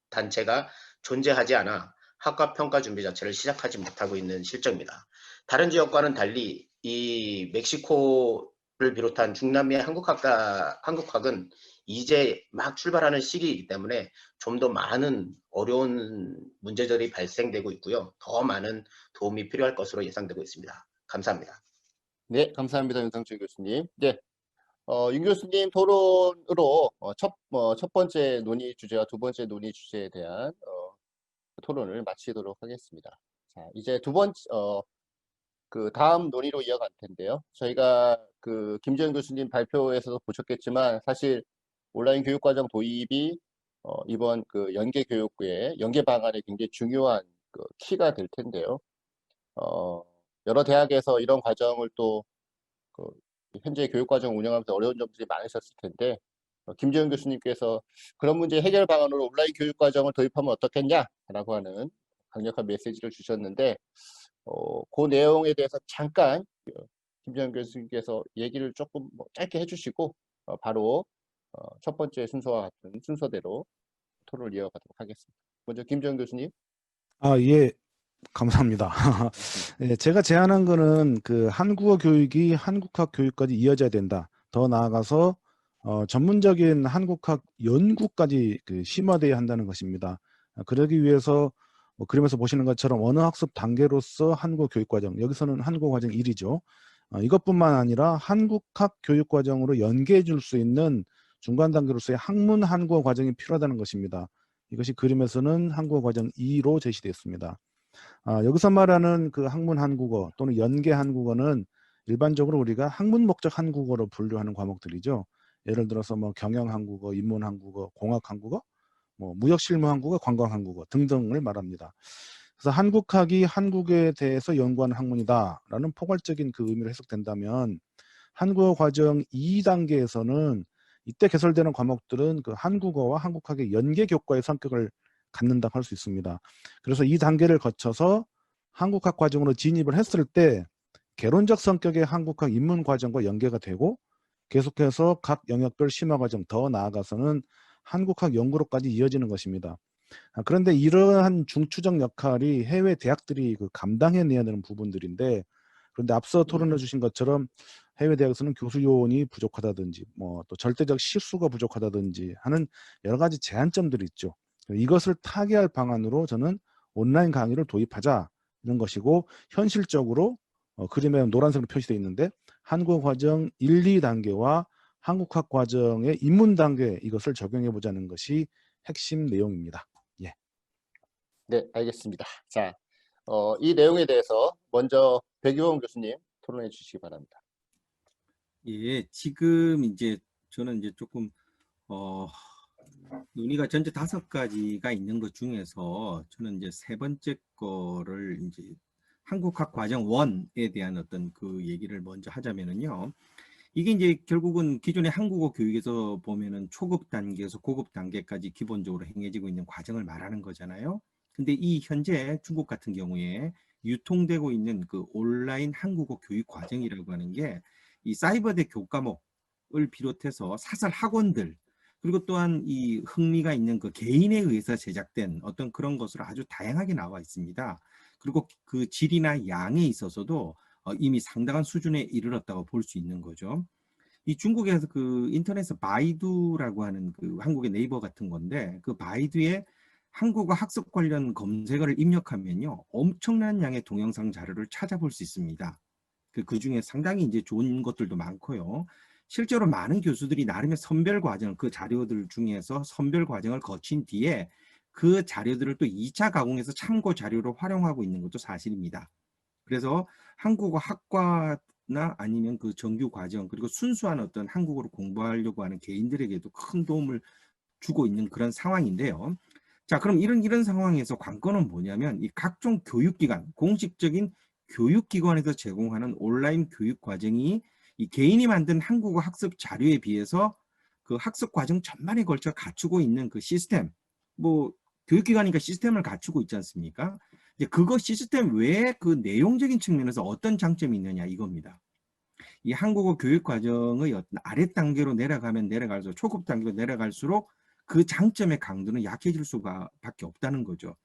단체가 존재하지 않아 학과 평가 준비 자체를 시작하지 못하고 있는 실정입니다. 다른 지역과는 달리 이 멕시코를 비롯한 중남미의 한국학은 이제 막 출발하는 시기이기 때문에 좀 더 많은 어려운 문제들이 발생되고 있고요. 더 많은 도움이 필요할 것으로 예상되고 있습니다. 감사합니다. 네, 감사합니다. 윤상철 교수님. 네, 윤 교수님 토론으로 첫 번째 논의 주제와 두 번째 논의 주제에 대한 토론을 마치도록 하겠습니다. 자, 이제 그 다음 논의로 이어갈 텐데요. 저희가 그 김지현 교수님 발표에서도 보셨겠지만 사실 온라인 교육과정 도입이 이번 그 연계 교육부의 연계 방안에 굉장히 중요한 그 키가 될 텐데요. 여러 대학에서 이런 과정을 또 그 현재 교육과정 운영하면서 어려운 점들이 많으셨을 텐데 김지현 교수님께서 그런 문제 해결 방안으로 온라인 교육과정을 도입하면 어떻겠냐라고 하는 강력한 메시지를 주셨는데 그 내용에 대해서 잠깐 김지현 교수님께서 얘기를 조금 짧게 해주시고 바로 첫 번째 순서와 같은 순서대로 토론을 이어가도록 하겠습니다. 먼저 김지현 교수님. 예, 감사합니다. 예, 제가 제안한 거는 그 한국어 교육이 한국학 교육까지 이어져야 된다. 더 나아가서 전문적인 한국학 연구까지 그 심화돼야 한다는 것입니다. 그러기 위해서 그림에서 보시는 것처럼 언어학습 단계로서 한국어 교육과정, 여기서는 한국어 과정 1이죠. 이것뿐만 아니라 한국학 교육과정으로 연계해 줄 수 있는 중간 단계로서의 학문 한국어 과정이 필요하다는 것입니다. 이것이 그림에서는 한국어 과정 2로 제시되었습니다. 여기서 말하는 그 학문 한국어 또는 연계 한국어는 일반적으로 우리가 학문 목적 한국어로 분류하는 과목들이죠. 예를 들어서 뭐 경영 한국어, 인문 한국어, 공학 한국어, 뭐 무역 실무 한국어, 관광 한국어 등등을 말합니다. 그래서 한국학이 한국에 대해서 연구하는 학문이다라는 포괄적인 그 의미로 해석된다면 한국어 과정 2단계에서는 이때 개설되는 과목들은 그 한국어와 한국학의 연계 교과의 성격을 갖는다고 할 수 있습니다. 그래서 이 단계를 거쳐서 한국학 과정으로 진입을 했을 때 개론적 성격의 한국학 입문 과정과 연계가 되고 계속해서 각 영역별 심화 과정 더 나아가서는 한국학 연구로까지 이어지는 것입니다. 그런데 이러한 중추적 역할이 해외 대학들이 그 감당해내야 되는 부분들인데 그런데 앞서 토론해 주신 것처럼 해외 대학에서는 교수 요원이 부족하다든지 뭐 또 절대적 실수가 부족하다든지 하는 여러 가지 제한점들이 있죠. 이것을 타개할 방안으로 저는 온라인 강의를 도입하자 이런 것이고 현실적으로 그림에 노란색으로 표시되어 있는데 한국어 과정 1, 2단계와 한국학 과정의 입문 단계 이것을 적용해 보자는 것이 핵심 내용입니다. 네, 알겠습니다. 자, 이 내용에 대해서 먼저 백이범 교수님 토론해 주시기 바랍니다. 예, 지금 이제 저는 이제 조금 논의가 전체 5가지가 있는 것 중에서 저는 이제 세 번째 거를 이제 한국학 과정 1에 대한 어떤 그 얘기를 먼저 하자면은요. 이게 이제 결국은 기존의 한국어 교육에서 보면은 초급 단계에서 고급 단계까지 기본적으로 행해지고 있는 과정을 말하는 거잖아요. 근데 이 현재 중국 같은 경우에 유통되고 있는 그 온라인 한국어 교육 과정이라고 하는 게 이 사이버대 교과목을 비롯해서 사설 학원들 그리고 또한 이 흥미가 있는 그 개인에 의해서 제작된 어떤 그런 것으로 아주 다양하게 나와 있습니다. 그리고 그 질이나 양에 있어서도 이미 상당한 수준에 이르렀다고 볼 수 있는 거죠. 이 중국에서 그 인터넷에서 바이두라고 하는 그 한국의 네이버 같은 건데 그 바이두에 한국어 학습 관련 검색어를 입력하면요 엄청난 양의 동영상 자료를 찾아볼 수 있습니다. 그 중에 상당히 이제 좋은 것들도 많고요. 실제로 많은 교수들이 나름의 선별 과정, 그 자료들 중에서 선별 과정을 거친 뒤에 그 자료들을 또 2차 가공해서 참고 자료로 활용하고 있는 것도 사실입니다. 그래서 한국어 학과나 아니면 그 정규 과정 그리고 순수한 어떤 한국어를 공부하려고 하는 개인들에게도 큰 도움을 주고 있는 그런 상황인데요. 자, 그럼 이런 상황에서 관건은 뭐냐면 이 각종 교육기관, 공식적인 교육기관에서 제공하는 온라인 교육 과정이 이 개인이 만든 한국어 학습 자료에 비해서 그 학습 과정 전반에 걸쳐 갖추고 있는 그 시스템, 뭐 교육기관이니까 시스템을 갖추고 있지 않습니까? 이제 그거 시스템 외에 그 내용적인 측면에서 어떤 장점이 있느냐 이겁니다. 이 한국어 교육 과정의 어떤 아래 단계로 내려가면 내려갈수록 초급 단계로 내려갈수록 그 장점의 강도는 약해질 수밖에 없다는 거죠.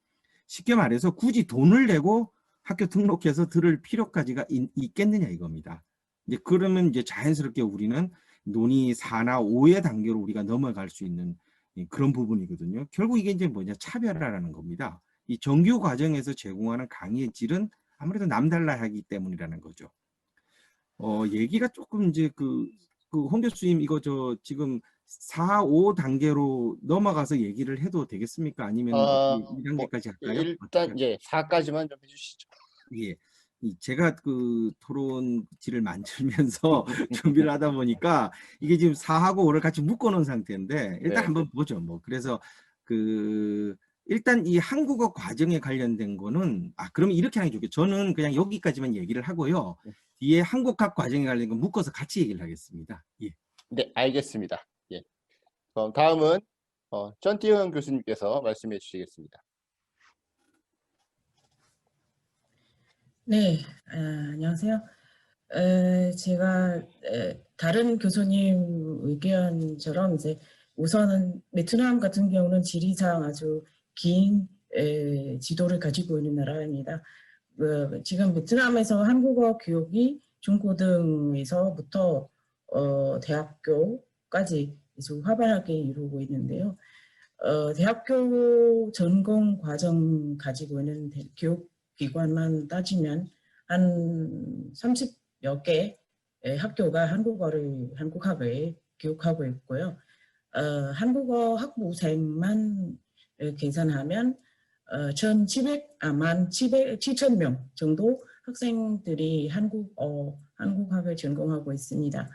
쉽게 말해서 굳이 돈을 내고 학교 등록해서 들을 필요까지가 있겠느냐 이겁니다. 이제 그러면 이제 자연스럽게 우리는 논의 4나 5의 단계로 우리가 넘어갈 수 있는 그런 부분이거든요. 결국 이게 이제 뭐냐 차별화라는 겁니다. 이 정규 과정에서 제공하는 강의의 질은 아무래도 남달라야 하기 때문이라는 거죠. 얘기가 조금 이제 홍 교수님 이거 저 지금 4, 5 단계로 넘어가서 얘기를 해도 되겠습니까? 아니면 이 단계까지 할까요? 일단 예, 4까지만 좀 해주시죠. 예. 제가 그 토론지를 만들면서 준비를 하다 보니까 이게 지금 4하고 5를 같이 묶어 놓은 상태인데 일단 네. 한번 보죠. 뭐 그래서 일단 이 한국어 과정에 관련된 거는 그러면 이렇게 하는 게 좋겠죠. 저는 그냥 여기까지만 얘기를 하고요. 뒤에 한국학 과정에 관련된 건 묶어서 같이 얘기를 하겠습니다. 예. 네, 알겠습니다. 예. 그럼 다음은 전태현 교수님께서 말씀해 주시겠습니다. 네, 안녕하세요. 제가 다른 교수님 의견처럼 이제 우선은 베트남 같은 경우는 지리상 아주 긴 지도를 가지고 있는 나라입니다. 지금 베트남에서 한국어 교육이 중고등에서부터 대학교까지 아주 활발하게 이루고 있는데요. 대학교 전공 과정 가지고 있는 교육기관만 따지면 한 30여 개 학교가 한국학을 교육하고 있고요. 한국어 학부생만 계산하면 7,000명 정도 학생들이 한국학을 전공하고 있습니다.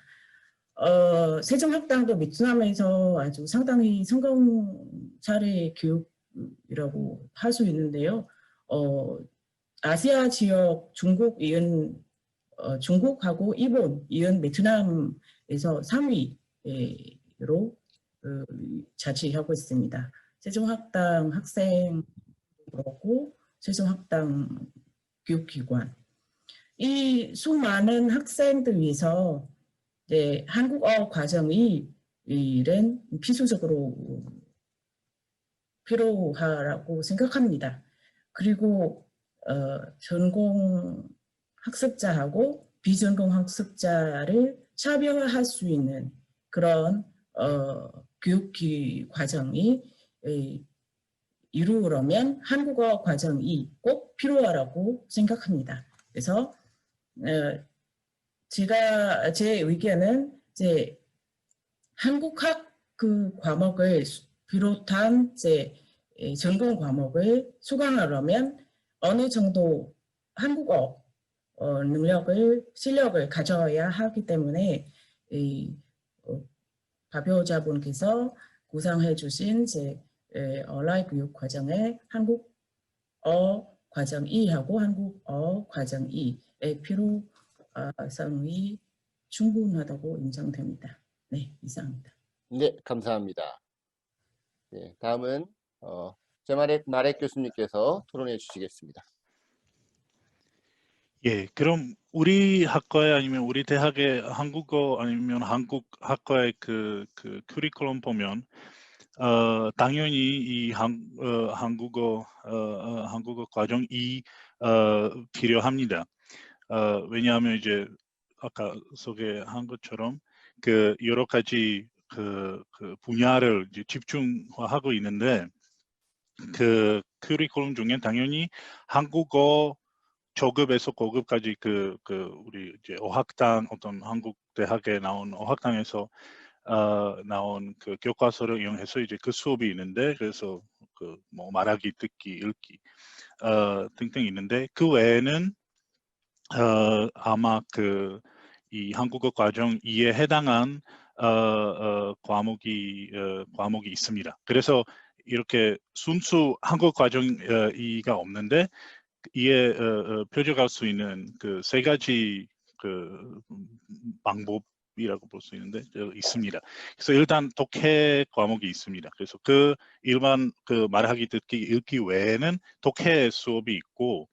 세종학당도 베트남에서 아주 상당히 성공 사례 교육이라고 할 수 있는데요. 아시아 지역 중국하고 일본 이은 베트남에서 3위로 자취하고 있습니다. 세종학당 학생 그렇고 세종학당 교육기관 이 수많은 학생들 위해서 한국어 과정이 이런 필수적으로 필요하다고 생각합니다. 그리고 전공 학습자하고 비전공 학습자를 차별화할 수 있는 그런 교육 과정이 이루려면 한국어 과정이 꼭 필요하다고 생각합니다. 그래서 제 의견은 이제 한국학 그 과목을 비롯한 이제 전공 과목을 수강하려면 어느 정도 한국어 실력을 가져야 하기 때문에 박 배우자분께서 구상해 주신 온라인 교육 과정에 한국어 과정 2하고 한국어 과정 2의 필요성이 충분하다고 인정됩니다. 네, 이상입니다. 네, 감사합니다. 네, 다음은 제마렉 마렉 교수님께서 토론해 주시겠습니다. 예, 그럼 우리 학과에 아니면 우리 대학의 한국어 아니면 한국 학과의 그 커리큘럼 보면 당연히 이 한국어 과정이 필요합니다. 왜냐하면 이제 아까 소개한 것처럼 그 여러 가지 그 분야를 이제 집중화하고 있는데 그 커리큘럼 중에 당연히 한국어 저급에서 고급까지 우리 이제 어학당 어떤 한국 대학에 나온 어학당에서 나온 그 교과서를 이용해서 이제 그 수업이 있는데 그래서 그 뭐 말하기, 듣기, 읽기 등등 있는데 그 외에는 아마 이 한국어 과정 2에 해당한 과목이 있습니다. 그래서 이렇게 순수 한국 과정 2가 없는데 이에 표적할 수 있는 그 세 가지 방법이라고 볼 수 있는데 있습니다. 그래서 일단 독해 과목이 있습니다. 그래서 그 일반 말하기, 듣기, 읽기 외에는 독해 수업이 있고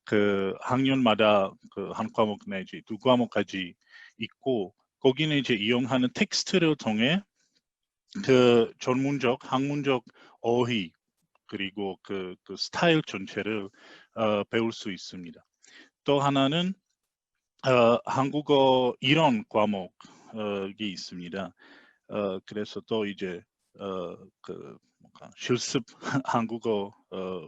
그 학년마다 한 과목 내지 두 과목까지 있고 거기는 이제 이용하는 텍스트를 통해 그 전문적, 학문적 어휘 그리고 그 스타일 전체를 배울 수 있습니다. 또 하나는 한국어 이론 과목이 있습니다. 그래서 또 이제 실습 한국어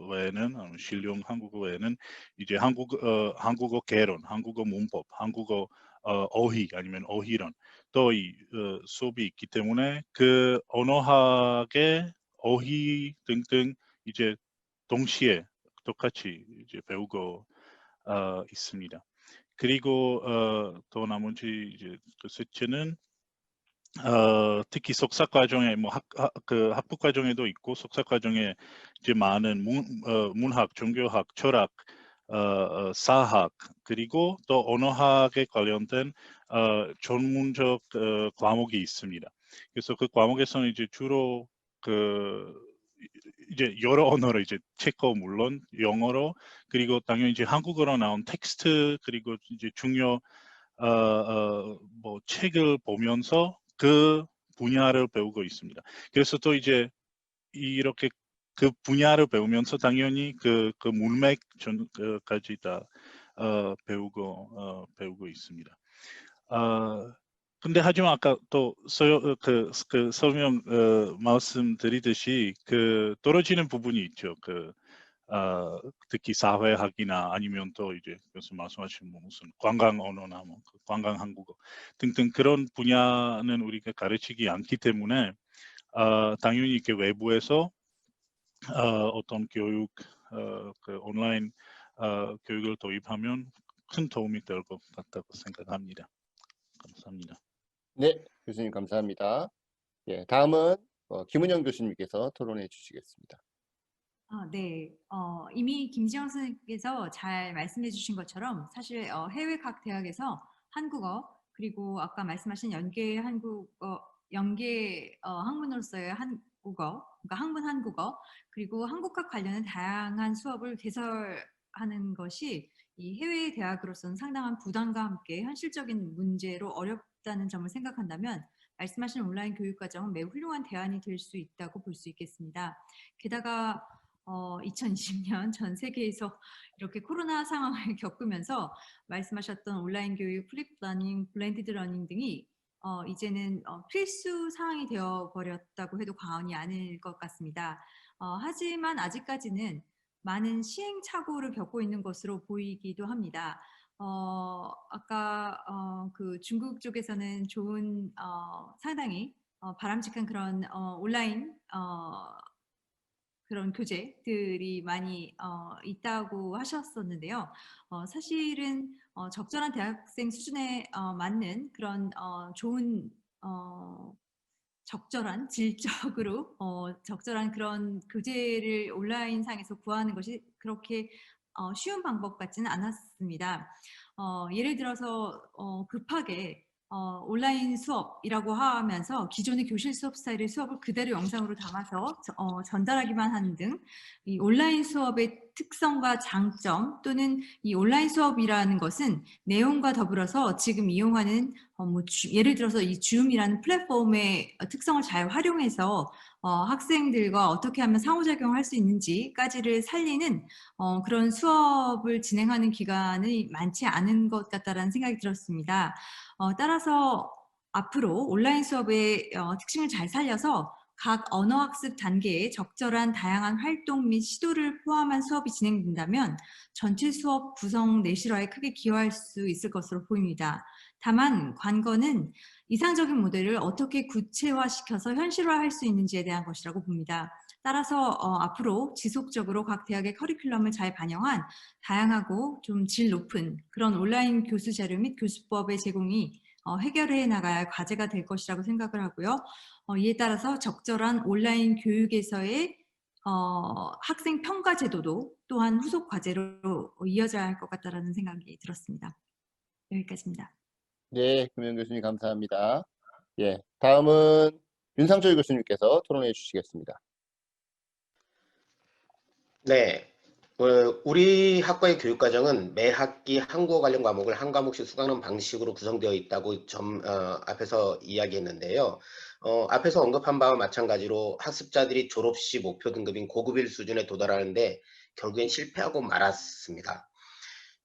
외에는 실용 한국어 외에는 이제 한국어 개론, 한국어 문법, 한국어 어휘 아니면 어휘론 또 이 수업이 있기 때문에 그 언어학의 어휘 등등 이제 동시에 똑같이 이제 배우고 있습니다. 그리고 또 나머지 이제 그 셋째는 특히 석사 과정에 뭐 학부 과정에도 있고 석사 과정에 이제 많은 문학, 종교학, 철학, 사학 그리고 또 언어학에 관련된 전문적 과목이 있습니다. 그래서 그 과목에서는 이제 주로 이제 여러 언어로 이제 체커 물론 영어로 그리고 당연히 이제 한국어로 나온 텍스트 그리고 이제 중요 뭐 책을 보면서 그 분야를 배우고 있습니다. 그래서 또 이제 이렇게 그 분야를 배우면서 당연히 그 문맥 전까지 다 배우고 있습니다. 근데 하지만 아까 또 설명 말씀드리듯이 떨어지는 부분이 있죠. 특히 사회학이나 아니면 또 이제 교수 말씀하신 뭐 무슨 관광 언어나 뭐 관광 한국어 등등 그런 분야는 우리가 가르치기 않기 때문에 당연히 이렇게 외부에서 어떤 교육 온라인 교육을 도입하면 큰 도움이 될 것 같다고 생각합니다. 감사합니다. 네, 교수님 감사합니다. 예, 다음은 김은영 교수님께서 토론해 주시겠습니다. 네, 이미 김지영 선생님께서 잘 말씀해 주신 것처럼 사실 해외 각 대학에서 한국어 그리고 아까 말씀하신 연계 학문으로서의 한국어, 그러니까 학문 한국어 그리고 한국과 관련된 다양한 수업을 개설하는 것이 이 해외 대학으로서는 상당한 부담과 함께 현실적인 문제로 어렵다는 점을 생각한다면 말씀하신 온라인 교육 과정은 매우 훌륭한 대안이 될 수 있다고 볼 수 있겠습니다. 게다가 2020년 전 세계에서 이렇게 코로나 상황을 겪으면서 말씀하셨던 온라인 교육, 플립 러닝, 블렌디드 러닝 등이 이제는 필수 사항이 되어버렸다고 해도 과언이 아닐 것 같습니다. 하지만 아직까지는 많은 시행착오를 겪고 있는 것으로 보이기도 합니다. 아까 그 중국 쪽에서는 좋은 상당히 바람직한 그런 온라인 그런 교재들이 많이 있다고 하셨었는데요. 사실은 적절한 대학생 수준에 맞는 그런 좋은 적절한 질적으로 적절한 그런 교재를 온라인상에서 구하는 것이 그렇게 쉬운 방법 같지는 않았습니다. 예를 들어서 급하게 온라인 수업이라고 하면서 기존의 교실 수업 스타일의 수업을 그대로 영상으로 담아서 전달하기만 하는 등 이 온라인 수업의 특성과 장점 또는 이 온라인 수업이라는 것은 내용과 더불어서 지금 이용하는 예를 들어서 이 줌이라는 플랫폼의 특성을 잘 활용해서 학생들과 어떻게 하면 상호작용할 수 있는지까지를 살리는 그런 수업을 진행하는 기간이 많지 않은 것 같다라는 생각이 들었습니다. 따라서 앞으로 온라인 수업의 특징을 잘 살려서 각 언어학습 단계에 적절한 다양한 활동 및 시도를 포함한 수업이 진행된다면 전체 수업 구성 내실화에 크게 기여할 수 있을 것으로 보입니다. 다만 관건은 이상적인 모델을 어떻게 구체화시켜서 현실화할 수 있는지에 대한 것이라고 봅니다. 따라서 앞으로 지속적으로 각 대학의 커리큘럼을 잘 반영한 다양하고 좀 질 높은 그런 온라인 교수 자료 및 교수법의 제공이 해결해 나가야 할 과제가 될 것이라고 생각을 하고요. 이에 따라서 적절한 온라인 교육에서의 학생 평가 제도도 또한 후속 과제로 이어져야 할 것 같다라는 생각이 들었습니다. 여기까지입니다. 네, 금영 교수님 감사합니다. 예, 다음은 윤상철 교수님께서 토론해 주시겠습니다. 네, 우리 학과의 교육과정은 매 학기 한국어 관련 과목을 한 과목씩 수강하는 방식으로 구성되어 있다고 앞에서 이야기했는데요. 앞에서 언급한 바와 마찬가지로 학습자들이 졸업 시 목표 등급인 고급일 수준에 도달하는데 결국엔 실패하고 말았습니다.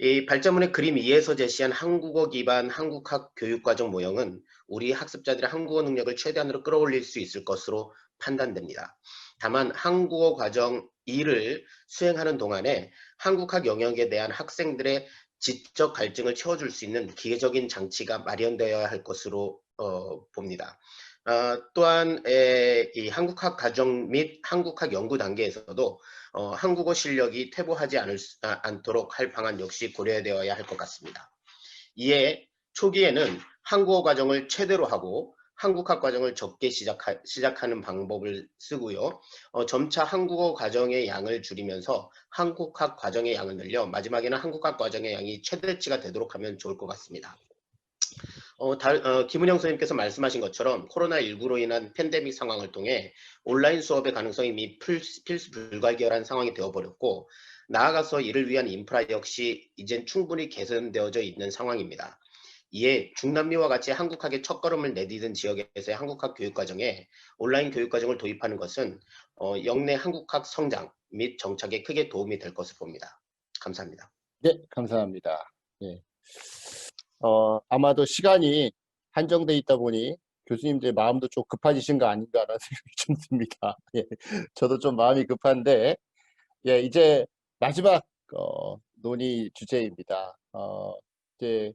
이 발전문의 그림 2에서 제시한 한국어 기반 한국학 교육과정 모형은 우리 학습자들의 한국어 능력을 최대한으로 끌어올릴 수 있을 것으로 판단됩니다. 다만 한국어 과정 2를 수행하는 동안에 한국학 영역에 대한 학생들의 지적 갈증을 채워줄 수 있는 기계적인 장치가 마련되어야 할 것으로 봅니다. 또한 이 한국학 과정 및 한국학 연구 단계에서도 한국어 실력이 퇴보하지 않도록 할 방안 역시 고려되어야 할 것 같습니다. 이에 초기에는 한국어 과정을 최대로 하고 한국학 과정을 적게 시작하는 방법을 쓰고요. 점차 한국어 과정의 양을 줄이면서 한국학 과정의 양을 늘려 마지막에는 한국학 과정의 양이 최대치가 되도록 하면 좋을 것 같습니다. 김은영 선생님께서 말씀하신 것처럼 코로나19로 인한 팬데믹 상황을 통해 온라인 수업의 가능성이 이미 필수 불가결한 상황이 되어버렸고 나아가서 이를 위한 인프라 역시 이젠 충분히 개선되어져 있는 상황입니다. 이에 중남미와 같이 한국학의 첫걸음을 내디딘 지역에서의 한국학 교육과정에 온라인 교육과정을 도입하는 것은 영내 한국학 성장 및 정착에 크게 도움이 될 것으로 봅니다. 감사합니다. 네, 감사합니다. 예. 아마도 시간이 한정돼 있다 보니 교수님들 마음도 좀 급해지신 거 아닌가라는 생각이 좀 듭니다. 예, 저도 좀 마음이 급한데, 예, 이제 마지막 논의 주제입니다. 이제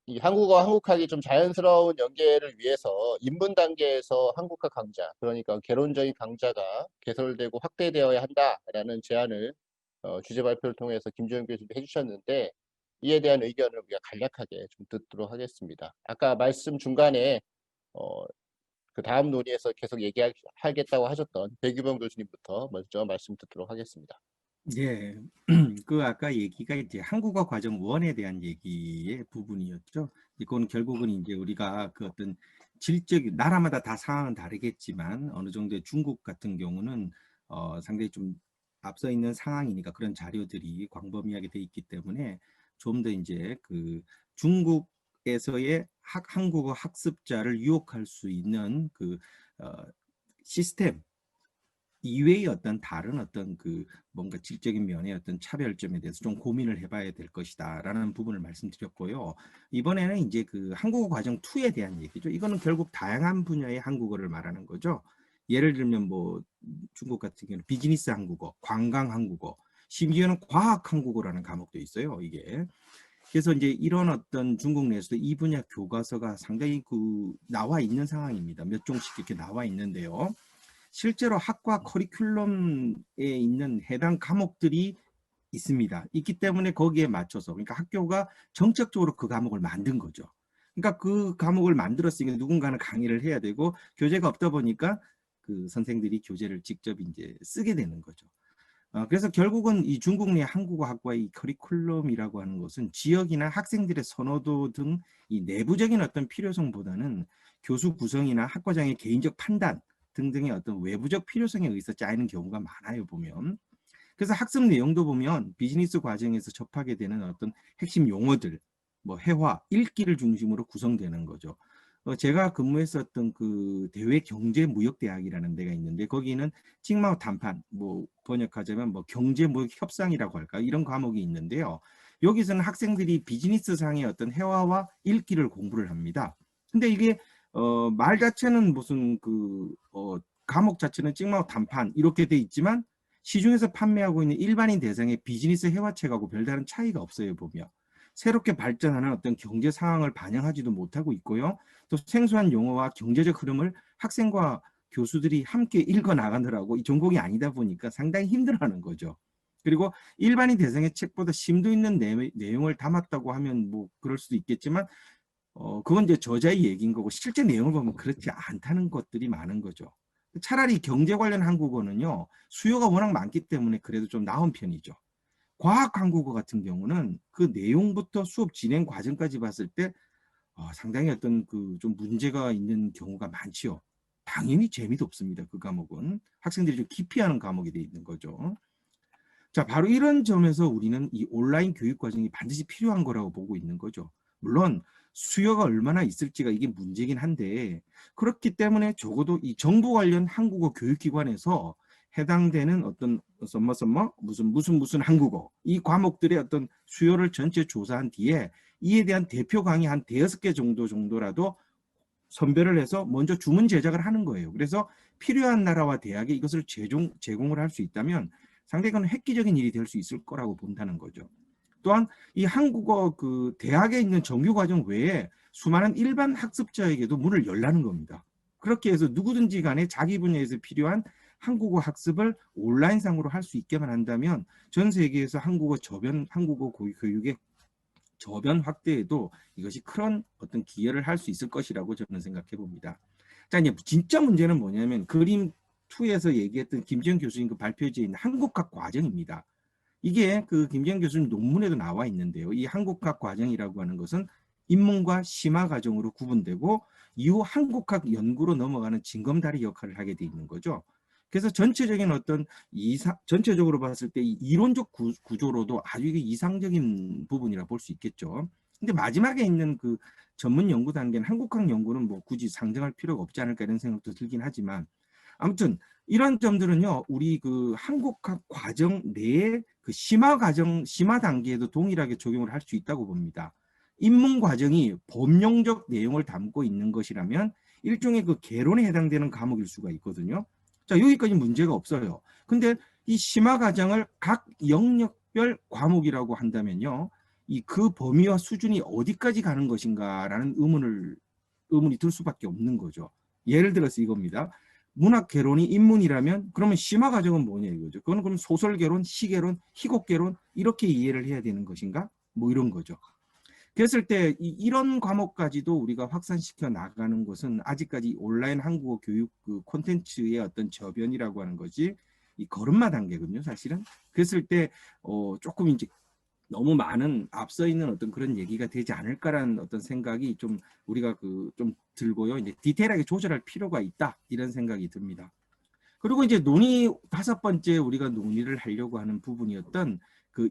이 한국어 한국학이 좀 자연스러운 연계를 위해서 입문 단계에서 한국학 강좌, 그러니까 개론적인 강좌가 개설되고 확대되어야 한다라는 제안을 주제 발표를 통해서 김주영 교수님이 해주셨는데, 이에 대한 의견을 우리가 간략하게 좀 듣도록 하겠습니다. 아까 말씀 중간에 그 다음 논의에서 계속 얘기하겠다고 하셨던 백유범 교수님부터 먼저 말씀 듣도록 하겠습니다. 예, 그 아까 얘기가 이제 한국어 과정 1에 대한 얘기의 부분이었죠. 이건 결국은 이제 우리가 그 어떤 나라마다 다 상황은 다르겠지만 어느 정도의 중국 같은 경우는 상당히 좀 앞서 있는 상황이니까 그런 자료들이 광범위하게 돼 있기 때문에 좀 더 이제 그 중국에서의 한국어 학습자를 유혹할 수 있는 그 시스템 이외의 어떤 다른 어떤 그 뭔가 질적인 면의 어떤 차별점에 대해서 좀 고민을 해봐야 될 것이다라는 부분을 말씀드렸고요. 이번에는 이제 그 한국어 과정 2에 대한 얘기죠. 이거는 결국 다양한 분야의 한국어를 말하는 거죠. 예를 들면 뭐 중국 같은 경우는 비즈니스 한국어, 관광 한국어, 심지어는 과학 한국어라는 과목도 있어요. 이게 그래서 이제 이런 어떤 중국 내에서도 이 분야 교과서가 상당히 나와 있는 상황입니다. 몇 종씩 이렇게 나와 있는데요. 실제로 학과 커리큘럼에 있는 해당 과목들이 있습니다. 있기 때문에 거기에 맞춰서, 그러니까 학교가 정책적으로 그 과목을 만든 거죠. 그러니까 그 과목을 만들었으니까 누군가는 강의를 해야 되고, 교재가 없다 보니까 그 선생들이 교재를 직접 이제 쓰게 되는 거죠. 그래서 결국은 이 중국 내 한국어 학과의 커리큘럼이라고 하는 것은 지역이나 학생들의 선호도 등 이 내부적인 어떤 필요성보다는 교수 구성이나 학과장의 개인적 판단 등등의 어떤 외부적 필요성에 의해서 짜이는 경우가 많아요, 보면. 그래서 학습 내용도 보면 비즈니스 과정에서 접하게 되는 어떤 핵심 용어들, 뭐 회화, 읽기를 중심으로 구성되는 거죠. 제가 근무했었던 그 대외경제무역대학이라는 데가 있는데, 거기는 칭마오 단판, 뭐 번역하자면 뭐 경제무역 협상이라고 할까, 이런 과목이 있는데요. 여기서는 학생들이 비즈니스상의 어떤 회화와 읽기를 공부를 합니다. 근데 이게 말 자체는 무슨 과목 자체는 칭마오 단판 이렇게 돼 있지만, 시중에서 판매하고 있는 일반인 대상의 비즈니스 회화책하고 별다른 차이가 없어요, 보면. 새롭게 발전하는 어떤 경제 상황을 반영하지도 못하고 있고요. 또 생소한 용어와 경제적 흐름을 학생과 교수들이 함께 읽어 나가느라고, 이 전공이 아니다 보니까 상당히 힘들어하는 거죠. 그리고 일반인 대상의 책보다 심도 있는 내용을 담았다고 하면 뭐 그럴 수도 있겠지만, 그건 이제 저자의 얘기인 거고, 실제 내용을 보면 그렇지 않다는 것들이 많은 거죠. 차라리 경제 관련 한국어는요, 수요가 워낙 많기 때문에 그래도 좀 나은 편이죠. 과학 한국어 같은 경우는 그 내용부터 수업 진행 과정까지 봤을 때 상당히 어떤 좀 문제가 있는 경우가 많지요. 당연히 재미도 없습니다. 그 과목은 학생들이 좀 기피하는 과목이 돼 있는 거죠. 자, 바로 이런 점에서 우리는 이 온라인 교육 과정이 반드시 필요한 거라고 보고 있는 거죠. 물론 수요가 얼마나 있을지가 이게 문제긴 한데, 그렇기 때문에 적어도 이 정부 관련 한국어 교육기관에서 해당되는 어떤 무슨 한국어, 이 과목들의 어떤 수요를 전체 조사한 뒤에 이에 대한 대표 강의 한 5개 정도라도 선별을 해서 먼저 주문 제작을 하는 거예요. 그래서 필요한 나라와 대학에 이것을 제공을 할 수 있다면 상당히 획기적인 일이 될 수 있을 거라고 본다는 거죠. 또한 이 한국어 대학에 있는 정규 과정 외에 수많은 일반 학습자에게도 문을 열라는 겁니다. 그렇게 해서 누구든지 간에 자기 분야에서 필요한 한국어 학습을 온라인상으로 할 수 있게만 한다면 전 세계에서 한국어 교육의 저변 확대에도 이것이 큰 어떤 기여를 할 수 있을 것이라고 저는 생각해 봅니다. 자, 이제 진짜 문제는 뭐냐면 그림 2에서 얘기했던 김지영 교수님 그 발표지에 있는 한국학 과정입니다. 이게 김지영 교수님 논문에도 나와 있는데요. 이 한국학 과정이라고 하는 것은 인문과 심화 과정으로 구분되고 이후 한국학 연구로 넘어가는 징검다리 역할을 하게 돼 있는 거죠. 그래서 전체적인 어떤 전체적으로 봤을 때 이 이론적 구조로도 아주 이상적인 부분이라 볼 수 있겠죠. 근데 마지막에 있는 그 전문 연구 단계는 한국학 연구는 뭐 굳이 상정할 필요가 없지 않을까 이런 생각도 들긴 하지만, 아무튼 이런 점들은요, 우리 한국학 과정 내에 심화 단계에도 동일하게 적용을 할 수 있다고 봅니다. 입문 과정이 범용적 내용을 담고 있는 것이라면 일종의 개론에 해당되는 과목일 수가 있거든요. 자, 여기까지 문제가 없어요. 근데 이 심화 과정을 각 영역별 과목이라고 한다면요, 그 범위와 수준이 어디까지 가는 것인가라는 의문이 들 수밖에 없는 거죠. 예를 들어서 이겁니다. 문학 개론이 입문이라면 그러면 심화 과정은 뭐냐 이거죠. 그건 그럼 소설 개론, 시 개론, 희곡 개론 이렇게 이해를 해야 되는 것인가? 뭐 이런 거죠. 그랬을 때 이런 과목까지도 우리가 확산시켜 나가는 것은 아직까지 온라인 한국어 교육 콘텐츠의 어떤 저변이라고 하는 것이 이 걸음마 단계거든요, 사실은. 그랬을 때 조금 이제 너무 많은 앞서 있는 어떤 그런 얘기가 되지 않을까라는 어떤 생각이 좀 우리가 좀 들고요. 이제 디테일하게 조절할 필요가 있다 이런 생각이 듭니다. 그리고 이제 5번째 우리가 논의를 하려고 하는 부분이었던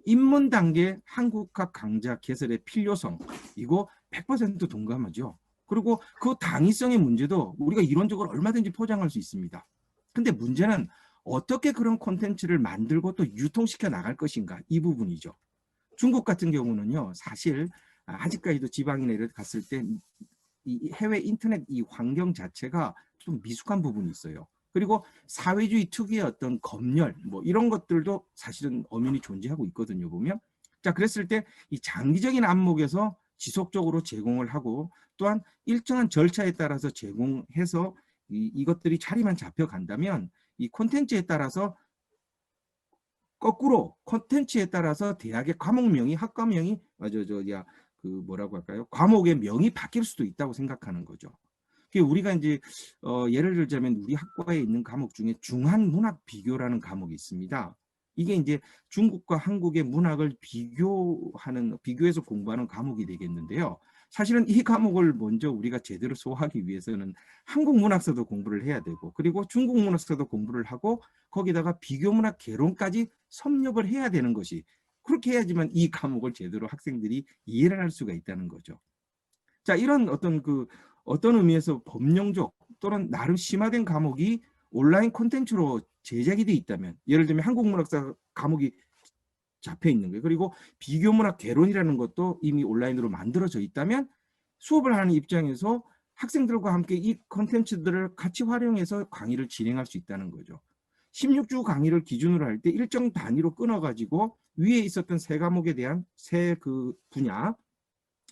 입문 단계 한국학 강좌 개설의 필요성, 이거 100% 동감하죠. 그리고 그 당위성의 문제도 우리가 이론적으로 얼마든지 포장할 수 있습니다. 근데 문제는 어떻게 그런 콘텐츠를 만들고 또 유통시켜 나갈 것인가, 이 부분이죠. 중국 같은 경우는요, 사실 아직까지도 지방에 갔을 때 이 해외 인터넷 이 환경 자체가 좀 미숙한 부분이 있어요. 그리고 사회주의 특유의 어떤 검열, 뭐 이런 것들도 사실은 엄연히 존재하고 있거든요, 보면. 자, 그랬을 때 이 장기적인 안목에서 지속적으로 제공을 하고 또한 일정한 절차에 따라서 제공해서 이것들이 자리만 잡혀간다면 이 콘텐츠에 따라서 거꾸로 콘텐츠에 따라서 대학의 과목명이 학과명이 뭐라고 할까요? 과목의 명이 바뀔 수도 있다고 생각하는 거죠. 우리가 이제 예를 들자면 우리 학과에 있는 과목 중에 중한문학 비교라는 과목이 있습니다. 이게 이제 중국과 한국의 문학을 비교해서 공부하는 과목이 되겠는데요. 사실은 이 과목을 먼저 우리가 제대로 소화하기 위해서는 한국 문학서도 공부를 해야 되고 그리고 중국 문학서도 공부를 하고 거기다가 비교문학 개론까지 섭렵을 해야 되는 것이 그렇게 해야지만 이 과목을 제대로 학생들이 이해를 할 수가 있다는 거죠. 자, 이런 어떤 의미에서 범용적 또는 나름 심화된 과목이 온라인 콘텐츠로 제작이 돼 있다면 예를 들면 한국문학사 과목이 잡혀 있는 거예요. 그리고 비교문학 개론이라는 것도 이미 온라인으로 만들어져 있다면 수업을 하는 입장에서 학생들과 함께 이 콘텐츠들을 같이 활용해서 강의를 진행할 수 있다는 거죠. 16주 강의를 기준으로 할 때 일정 단위로 끊어가지고 위에 있었던 세 과목에 대한 세 분야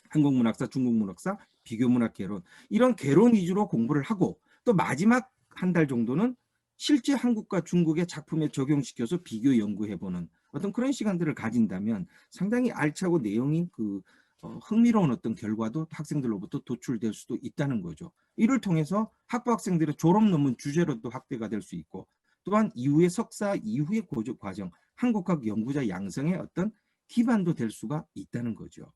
한국문학사, 중국문학사, 비교문학 개론 이런 개론 위주로 공부를 하고 또 마지막 한 달 정도는 실제 한국과 중국의 작품에 적용시켜서 비교 연구해보는 어떤 그런 시간들을 가진다면 상당히 알차고 내용이 흥미로운 어떤 결과도 학생들로부터 도출될 수도 있다는 거죠. 이를 통해서 학부 학생들의 졸업 논문 주제로도 확대가 될 수 있고 또한 이후의 석사 이후의 고졸 과정 한국학 연구자 양성의 어떤 기반도 될 수가 있다는 거죠.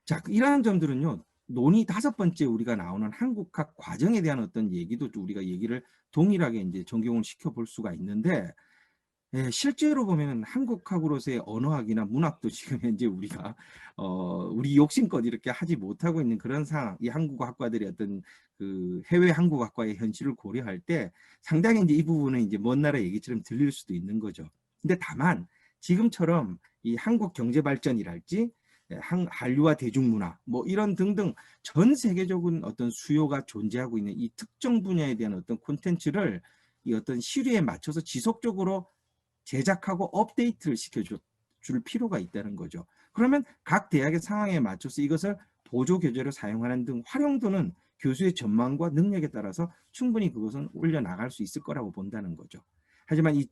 자, 이러한 점들은요. 논의 5번째 우리가 나오는 한국학 과정에 대한 어떤 얘기도 우리가 얘기를 동일하게 이제 적용을 시켜볼 수가 있는데 실제로 보면 한국학으로서의 언어학이나 문학도 지금 현재 우리가 우리 욕심껏 이렇게 하지 못하고 있는 그런 상황, 이 한국어 학과들의 어떤 해외 한국학과의 현실을 고려할 때 상당히 이제 이 부분은 이제 먼 나라 얘기처럼 들릴 수도 있는 거죠. 근데 다만 지금처럼 이 한국 경제 발전이랄지 한류와 대중문화 뭐 이런 등등 전 세계적인 어떤 수요가 존재하고 있는 이 특정 분야에 대한 어떤 콘텐츠를 이 어떤 시류에 맞춰서 지속적으로 제작하고 업데이트를 시켜줄 필요가 있다는 거죠. 그러면 각 대학의 상황에 맞춰서 이것을 보조 교재로 사용하는 등 활용도는 교수의 전망과 능력에 따라서 충분히 그것은 올려나갈 수 있을 거라고 본다는 거죠. 하지만 이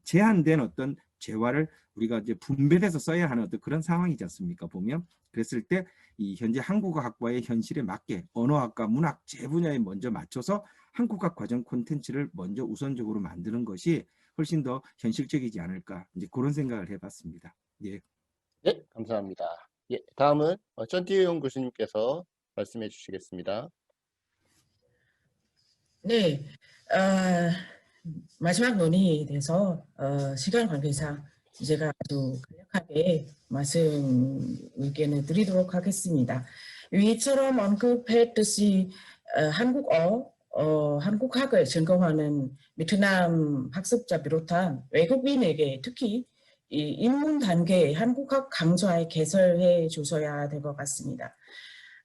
제한된 어떤 재화를 우리가 이제 분배돼서 써야 하는 어떤 그런 상황이지 않습니까? 보면 그랬을 때 이 현재 한국어학과의 현실에 맞게 언어학과, 문학 제 분야에 먼저 맞춰서 한국학 과정 콘텐츠를 먼저 우선적으로 만드는 것이 훨씬 더 현실적이지 않을까 이제 그런 생각을 해봤습니다. 예. 네, 감사합니다. 예, 다음은 전태용 교수님께서 말씀해 주시겠습니다. 네, 마지막 논의에 대해서 시간 관계상 제가 아주 간략하게 의견을 드리도록 하겠습니다. 위처럼 언급했듯이 한국학을 전공하는 베트남 학습자 비롯한 외국인에게 특히 이 입문 단계에 한국학 강좌에 개설해 주셔야 될 것 같습니다.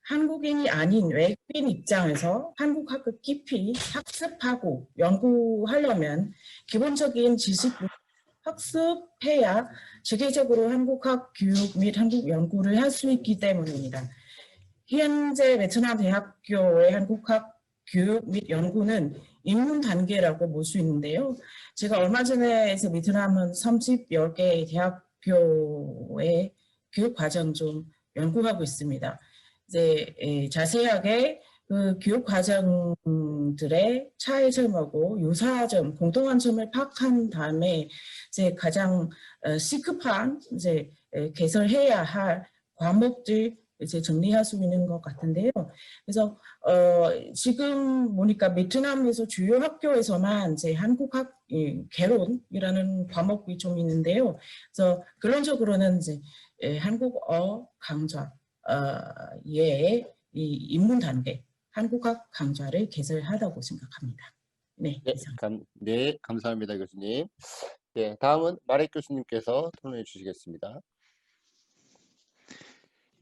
한국인이 아닌 외국인 입장에서 한국학을 깊이 학습하고 연구하려면 기본적인 지식을 학습해야 체계적으로 한국학 교육 및 한국 연구를 할 수 있기 때문입니다. 현재 베트남 대학교의 한국학 교육 및 연구는 입문 단계라고 볼 수 있는데요. 제가 얼마 전에 베트남은 30여 개의 대학교의 교육 과정 좀 연구하고 있습니다. 이제 자세하게 그 교육 과정들의 차이점하고 유사점, 공통한 점을 파악한 다음에 이제 가장 시급한 이제 개설해야 할 과목들 이제 정리할 수 있는 것 같은데요. 그래서 지금 보니까 베트남에서 주요 학교에서만 이제 한국학 개론이라는 과목이 좀 있는데요. 그래서 결론적으로는 이제 한국어 강좌 이 입문 단계 한국학 강좌를 개설하다고 생각합니다. 네, 네, 감사합니다, 교수님. 네, 다음은 마렉 교수님께서 토론해 주시겠습니다.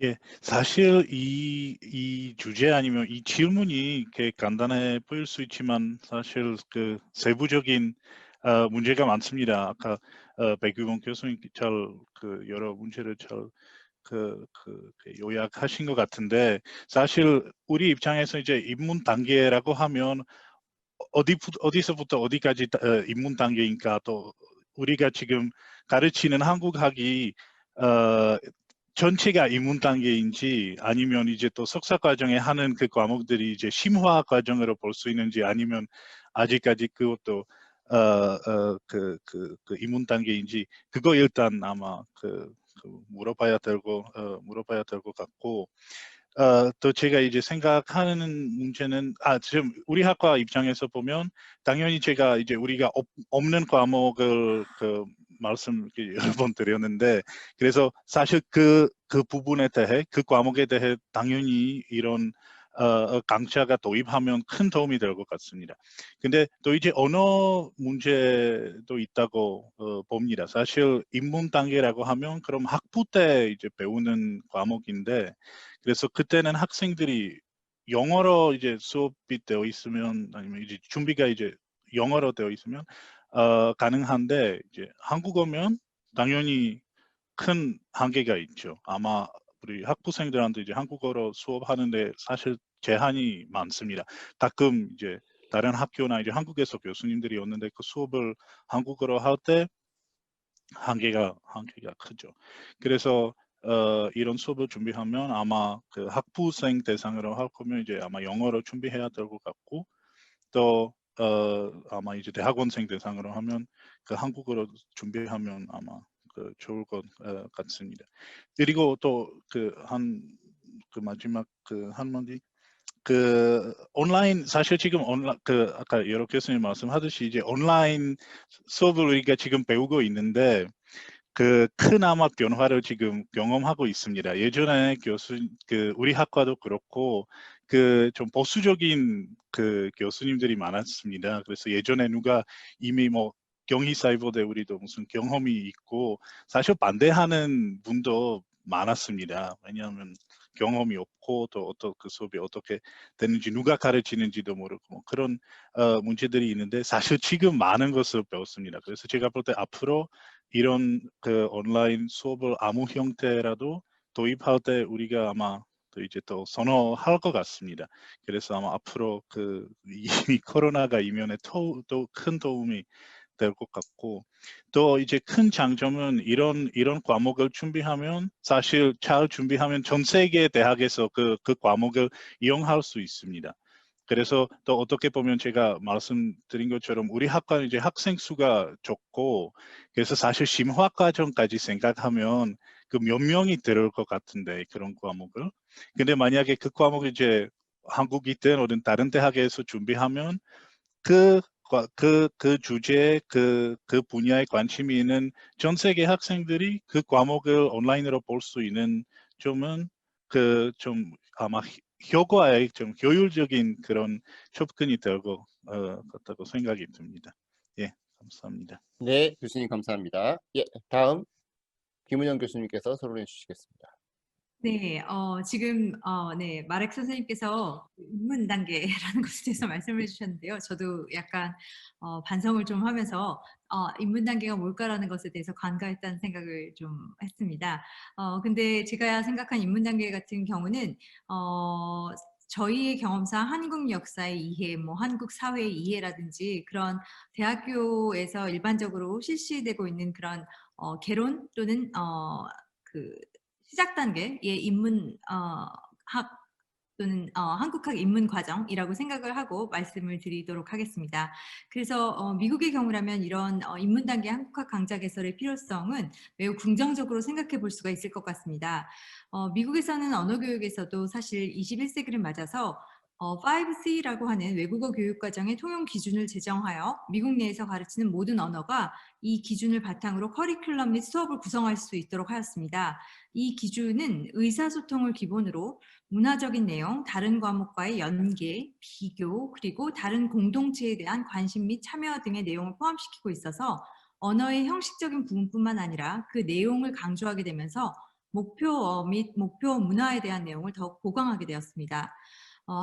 예, 사실 이 주제 아니면 이 질문이 이렇게 간단해 보일 수 있지만 사실 그 세부적인 문제가 많습니다. 아까 백규범 교수님 여러 문제를 요약하신 것 같은데, 사실 우리 입장에서 이제 입문 단계라고 하면 어디서부터 어디까지 입문 단계인가, 또 우리가 지금 가르치는 한국학이 전체가 입문 단계인지, 아니면 이제 또 석사 과정에 하는 그 과목들이 이제 심화 과정으로 볼 수 있는지, 아니면 아직까지 그것도 입문 단계인지, 그거 일단 아마 물어봐야 될 것 같고, 또 제가 이제 생각하는 문제는, 지금 우리 학과 입장에서 보면 당연히 제가 이제 우리가 없는 과목을 말씀 여러 번 드렸는데, 그래서 사실 그 부분에 대해, 그 과목에 대해 당연히 이런 강좌가 도입하면 큰 도움이 될 것 같습니다. 근데 또 이제 언어 문제도 있다고 봅니다. 사실 입문 단계라고 하면 그럼 학부 때 이제 배우는 과목인데, 그래서 그때는 학생들이 영어로 이제 수업이 되어 있으면, 아니면 이제 준비가 이제 영어로 되어 있으면 가능한데, 이제 한국어면 당연히 큰 한계가 있죠. 아마 우리 학부생들한테 이제 한국어로 수업하는데 사실 제한이 많습니다. 가끔 이제 다른 학교나 이제 한국에서 교수님들이 오는데 그 수업을 한국어로 할 때 한계가 크죠. 그래서 이런 수업을 준비하면 아마 그 학부생 대상으로 할 거면 이제 아마 영어로 준비해야 될 것 같고, 또 아마 이제 대학원생 대상으로 하면 그 한국어로 준비하면 아마 좋을 것 같습니다. 그리고 또 마지막 한마디, 온라인, 사실 지금 아까 여러 교수님 말씀하듯이 이제 온라인 수업을 우리가 지금 배우고 있는데, 큰 변화를 지금 경험하고 있습니다. 예전에 우리 학과도 그렇고, 좀 보수적인 교수님들이 많았습니다. 그래서 예전에 누가 이미 경희사이버대 우리도 무슨 경험이 있고, 사실 반대하는 분도 많았습니다. 왜냐하면 경험이 없고, 또 그 수업이 어떻게 되는지, 누가 가르치는지도 모르고, 그런 문제들이 있는데, 사실 지금 많은 것을 배웠습니다. 그래서 제가 볼 때 앞으로 이런 온라인 수업을 아무 형태라도 도입할 때 우리가 아마 이제 또 선호할 것 같습니다. 그래서 아마 앞으로 이미 코로나가 이면에 또 큰 도움이 될 것 같고, 또 이제 큰 장점은 이런 과목을 준비하면, 사실 잘 준비하면 전 세계 대학에서 그 과목을 이용할 수 있습니다. 그래서 또 어떻게 보면 제가 말씀드린 것처럼 우리 학과는 이제 학생 수가 적고, 그래서 사실 심화 과정까지 생각하면 몇 명이 들을 것 같은데, 그런 과목을. 근데 만약에 그 과목을 이제 한국이든 어떤 다른 대학에서 준비하면 그 주제에 그 분야에 관심이 있는 전 세계 학생들이 그 과목을 온라인으로 볼 수 있는 점은 좀 아마 효과에 좀 효율적인 그런 접근이 될 것 같다고 생각이 듭니다. 예, 감사합니다. 네, 교수님 감사합니다. 예, 다음 김은영 교수님께서 서론해 주시겠습니다. 네, 지금 네, 마렉 선생님께서 입문 단계라는 것에 대해서 말씀을 해주셨는데요. 저도 약간 반성을 좀 하면서 입문 단계가 뭘까라는 것에 대해서 간과했다는 생각을 좀 했습니다. 근데 제가 생각한 입문 단계 같은 경우는 저희의 경험상 한국 역사의 이해, 한국 사회의 이해라든지 그런 대학교에서 일반적으로 실시되고 있는 그런 개론 또는 시작 단계의 입문 학 또는 한국학 입문 과정이라고 생각을 하고 말씀을 드리도록 하겠습니다. 그래서 미국의 경우라면 이런 입문 단계 한국학 강좌 개설의 필요성은 매우 긍정적으로 생각해 볼 수가 있을 것 같습니다. 미국에서는 언어 교육에서도 사실 21세기를 맞아서 5C라고 하는 외국어 교육 과정의 통용 기준을 제정하여 미국 내에서 가르치는 모든 언어가 이 기준을 바탕으로 커리큘럼 및 수업을 구성할 수 있도록 하였습니다. 이 기준은 의사소통을 기본으로 문화적인 내용, 다른 과목과의 연계, 비교, 그리고 다른 공동체에 대한 관심 및 참여 등의 내용을 포함시키고 있어서 언어의 형식적인 부분뿐만 아니라 그 내용을 강조하게 되면서 목표 및 목표 문화에 대한 내용을 더욱 보강하게 되었습니다.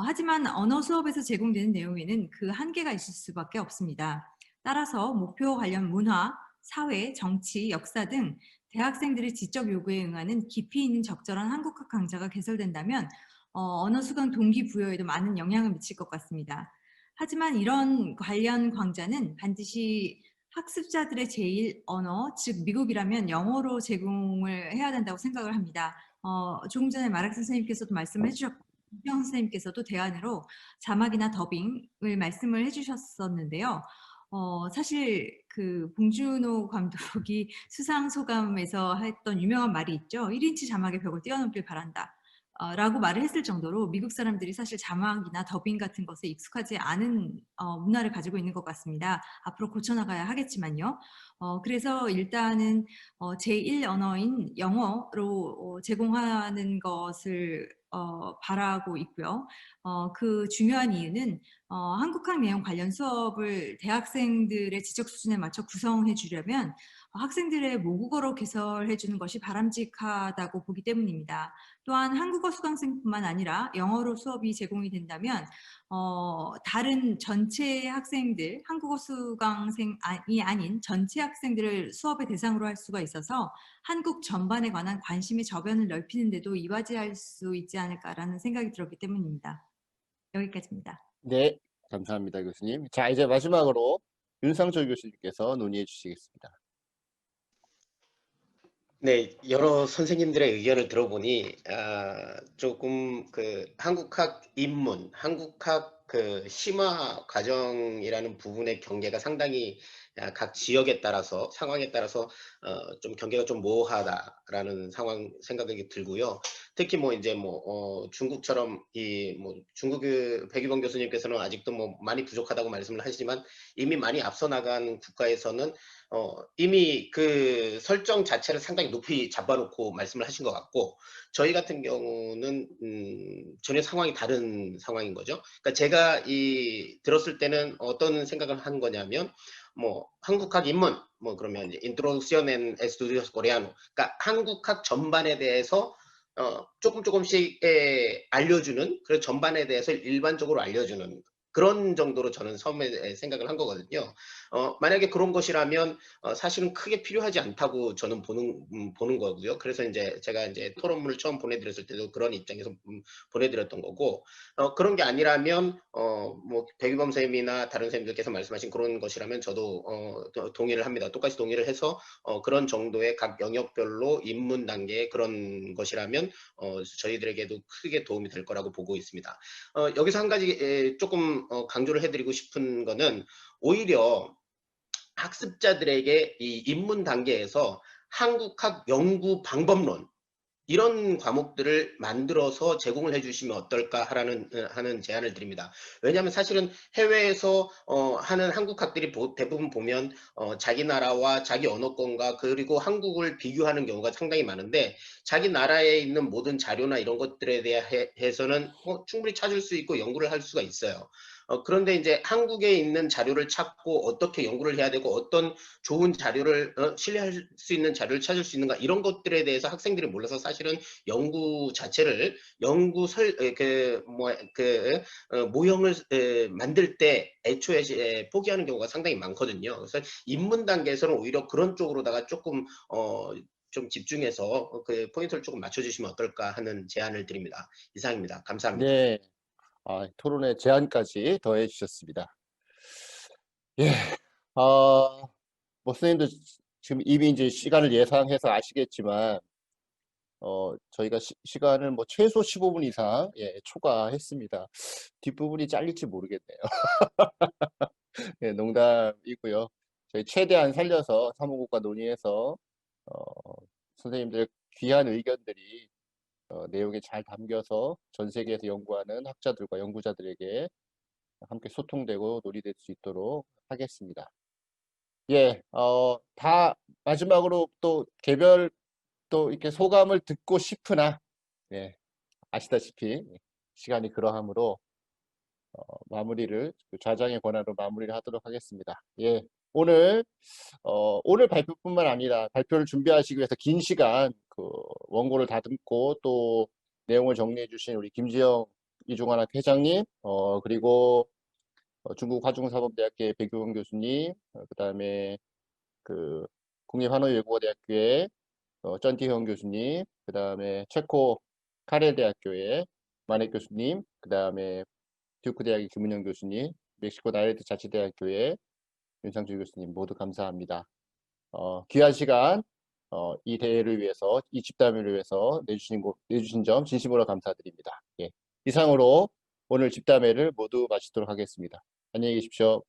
하지만 언어 수업에서 제공되는 내용에는 그 한계가 있을 수밖에 없습니다. 따라서 목표 관련 문화, 사회, 정치, 역사 등 대학생들의 지적 요구에 응하는 깊이 있는 적절한 한국학 강좌가 개설된다면 언어 수강 동기부여에도 많은 영향을 미칠 것 같습니다. 하지만 이런 관련 강좌는 반드시 학습자들의 제1 언어, 즉 미국이라면 영어로 제공을 해야 된다고 생각을 합니다. 조금 전에 마락 선생님께서도 말씀을 해주셨고 이병 선생님께서도 대안으로 자막이나 더빙을 말씀을 해주셨었는데요. 사실 그 봉준호 감독이 수상 소감에서 했던 유명한 말이 있죠. 1인치 자막의 벽을 뛰어넘길 바란다. 라고 말을 했을 정도로 미국 사람들이 사실 자막이나 더빙 같은 것에 익숙하지 않은 문화를 가지고 있는 것 같습니다. 앞으로 고쳐나가야 하겠지만요. 그래서 일단은 제1 언어인 영어로 제공하는 것을 바라고 있고요. 그 중요한 이유는 한국학 내용 관련 수업을 대학생들의 지적 수준에 맞춰 구성해 주려면 학생들의 모국어로 개설해 주는 것이 바람직하다고 보기 때문입니다. 또한 한국어 수강생뿐만 아니라 영어로 수업이 제공이 된다면 다른 전체 학생들, 한국어 수강생이 아닌 전체 학생들을 수업의 대상으로 할 수가 있어서 한국 전반에 관한 관심의 저변을 넓히는 데도 이바지할 수 있지 않을까라는 생각이 들었기 때문입니다. 여기까지입니다. 네, 감사합니다, 교수님. 자, 이제 마지막으로 윤상철 교수님께서 논의해 주시겠습니다. 네, 여러 선생님들의 의견을 들어보니 조금 그 한국학 입문, 한국학 그 심화 과정이라는 부분의 경계가 상당히 각 지역에 따라서 상황에 따라서 좀 경계가 좀 모호하다라는 생각이 들고요. 특히 뭐 이제 뭐 중국처럼 이 뭐 중국 백이범 교수님께서는 아직도 뭐 많이 부족하다고 말씀을 하시지만 이미 많이 앞서 나간 국가에서는 이미 그 설정 자체를 상당히 높이 잡아놓고 말씀을 하신 것 같고 저희 같은 경우는 전혀 상황이 다른 상황인 거죠. 그러니까 제가 들었을 때는 어떤 생각을 한 거냐면 뭐 한국학 입문 뭐 그러면 이제 Introduction and Estudios Coreano 그러니까 한국학 전반에 대해서 조금씩 알려주는 그래서 전반에 대해서 일반적으로 알려주는 그런 정도로 저는 처음에 생각을 한 거거든요. 만약에 그런 것이라면 사실은 크게 필요하지 않다고 저는 보는 거고요. 그래서 이제 제가 이제 토론문을 처음 보내드렸을 때도 그런 입장에서 보내드렸던 거고 그런 게 아니라면 뭐 백유범 선생님이나 다른 선생님들께서 말씀하신 그런 것이라면 저도 동의를 합니다. 똑같이 동의를 해서 그런 정도의 각 영역별로 입문 단계의 그런 것이라면 저희들에게도 크게 도움이 될 거라고 보고 있습니다. 여기서 한 가지 조금 강조를 해드리고 싶은 거는 오히려 학습자들에게 이 입문 단계에서 한국학 연구 방법론 이런 과목들을 만들어서 제공을 해주시면 어떨까 하는 제안을 드립니다. 왜냐하면 사실은 해외에서 하는 한국학들이 대부분 보면 자기 나라와 자기 언어권과 그리고 한국을 비교하는 경우가 상당히 많은데 자기 나라에 있는 모든 자료나 이런 것들에 대해서는 충분히 찾을 수 있고 연구를 할 수가 있어요. 그런데 이제 한국에 있는 자료를 찾고 어떻게 연구를 해야 되고 어떤 좋은 자료를 신뢰할 수 있는 자료를 찾을 수 있는가 이런 것들에 대해서 학생들이 몰라서 사실은 연구 자체를 모형을 만들 때 애초에 포기하는 경우가 상당히 많거든요. 그래서 입문 단계에서는 오히려 그런 쪽으로다가 조금 좀 집중해서 그 포인트를 조금 맞춰주시면 어떨까 하는 제안을 드립니다. 이상입니다. 감사합니다. 네, 토론의 제안까지 더해 주셨습니다. 예, 뭐 선생님도 지금 이미 이제 시간을 예상해서 아시겠지만 저희가 시간을 뭐 최소 15분 이상 초과했습니다. 뒷부분이 잘릴지 모르겠네요. 네, 농담이고요. 저희 최대한 살려서 사무국과 논의해서 선생님들의 귀한 의견들이 내용에 잘 담겨서 전 세계에서 연구하는 학자들과 연구자들에게 함께 소통되고 논의될 수 있도록 하겠습니다. 예, 다 마지막으로 또 개별 또 이렇게 소감을 듣고 싶으나 아시다시피 시간이 그러하므로 마무리를 좌장의 권한으로 마무리를 하도록 하겠습니다. 예, 오늘 발표뿐만 아니라 발표를 준비하시기 위해서 긴 시간 그 원고를 다듬고 또 내용을 정리해 주신 우리 김지영 이중환학 회장님 그리고 중국 화중사범대학교의 백유원 교수님, 그다음에 그 국립하노이외국어대학교의 쩐티형 교수님, 그다음에 체코 카렐 대학교의 마넥 교수님, 그다음에 듀크 대학의 김은영 교수님, 멕시코 나야르트 자치대학교의 윤상주 교수님 모두 감사합니다. 귀한 시간 이 대회를 위해서, 이 집담회를 위해서 내주신 점 진심으로 감사드립니다. 예. 이상으로 오늘 집담회를 모두 마치도록 하겠습니다. 안녕히 계십시오.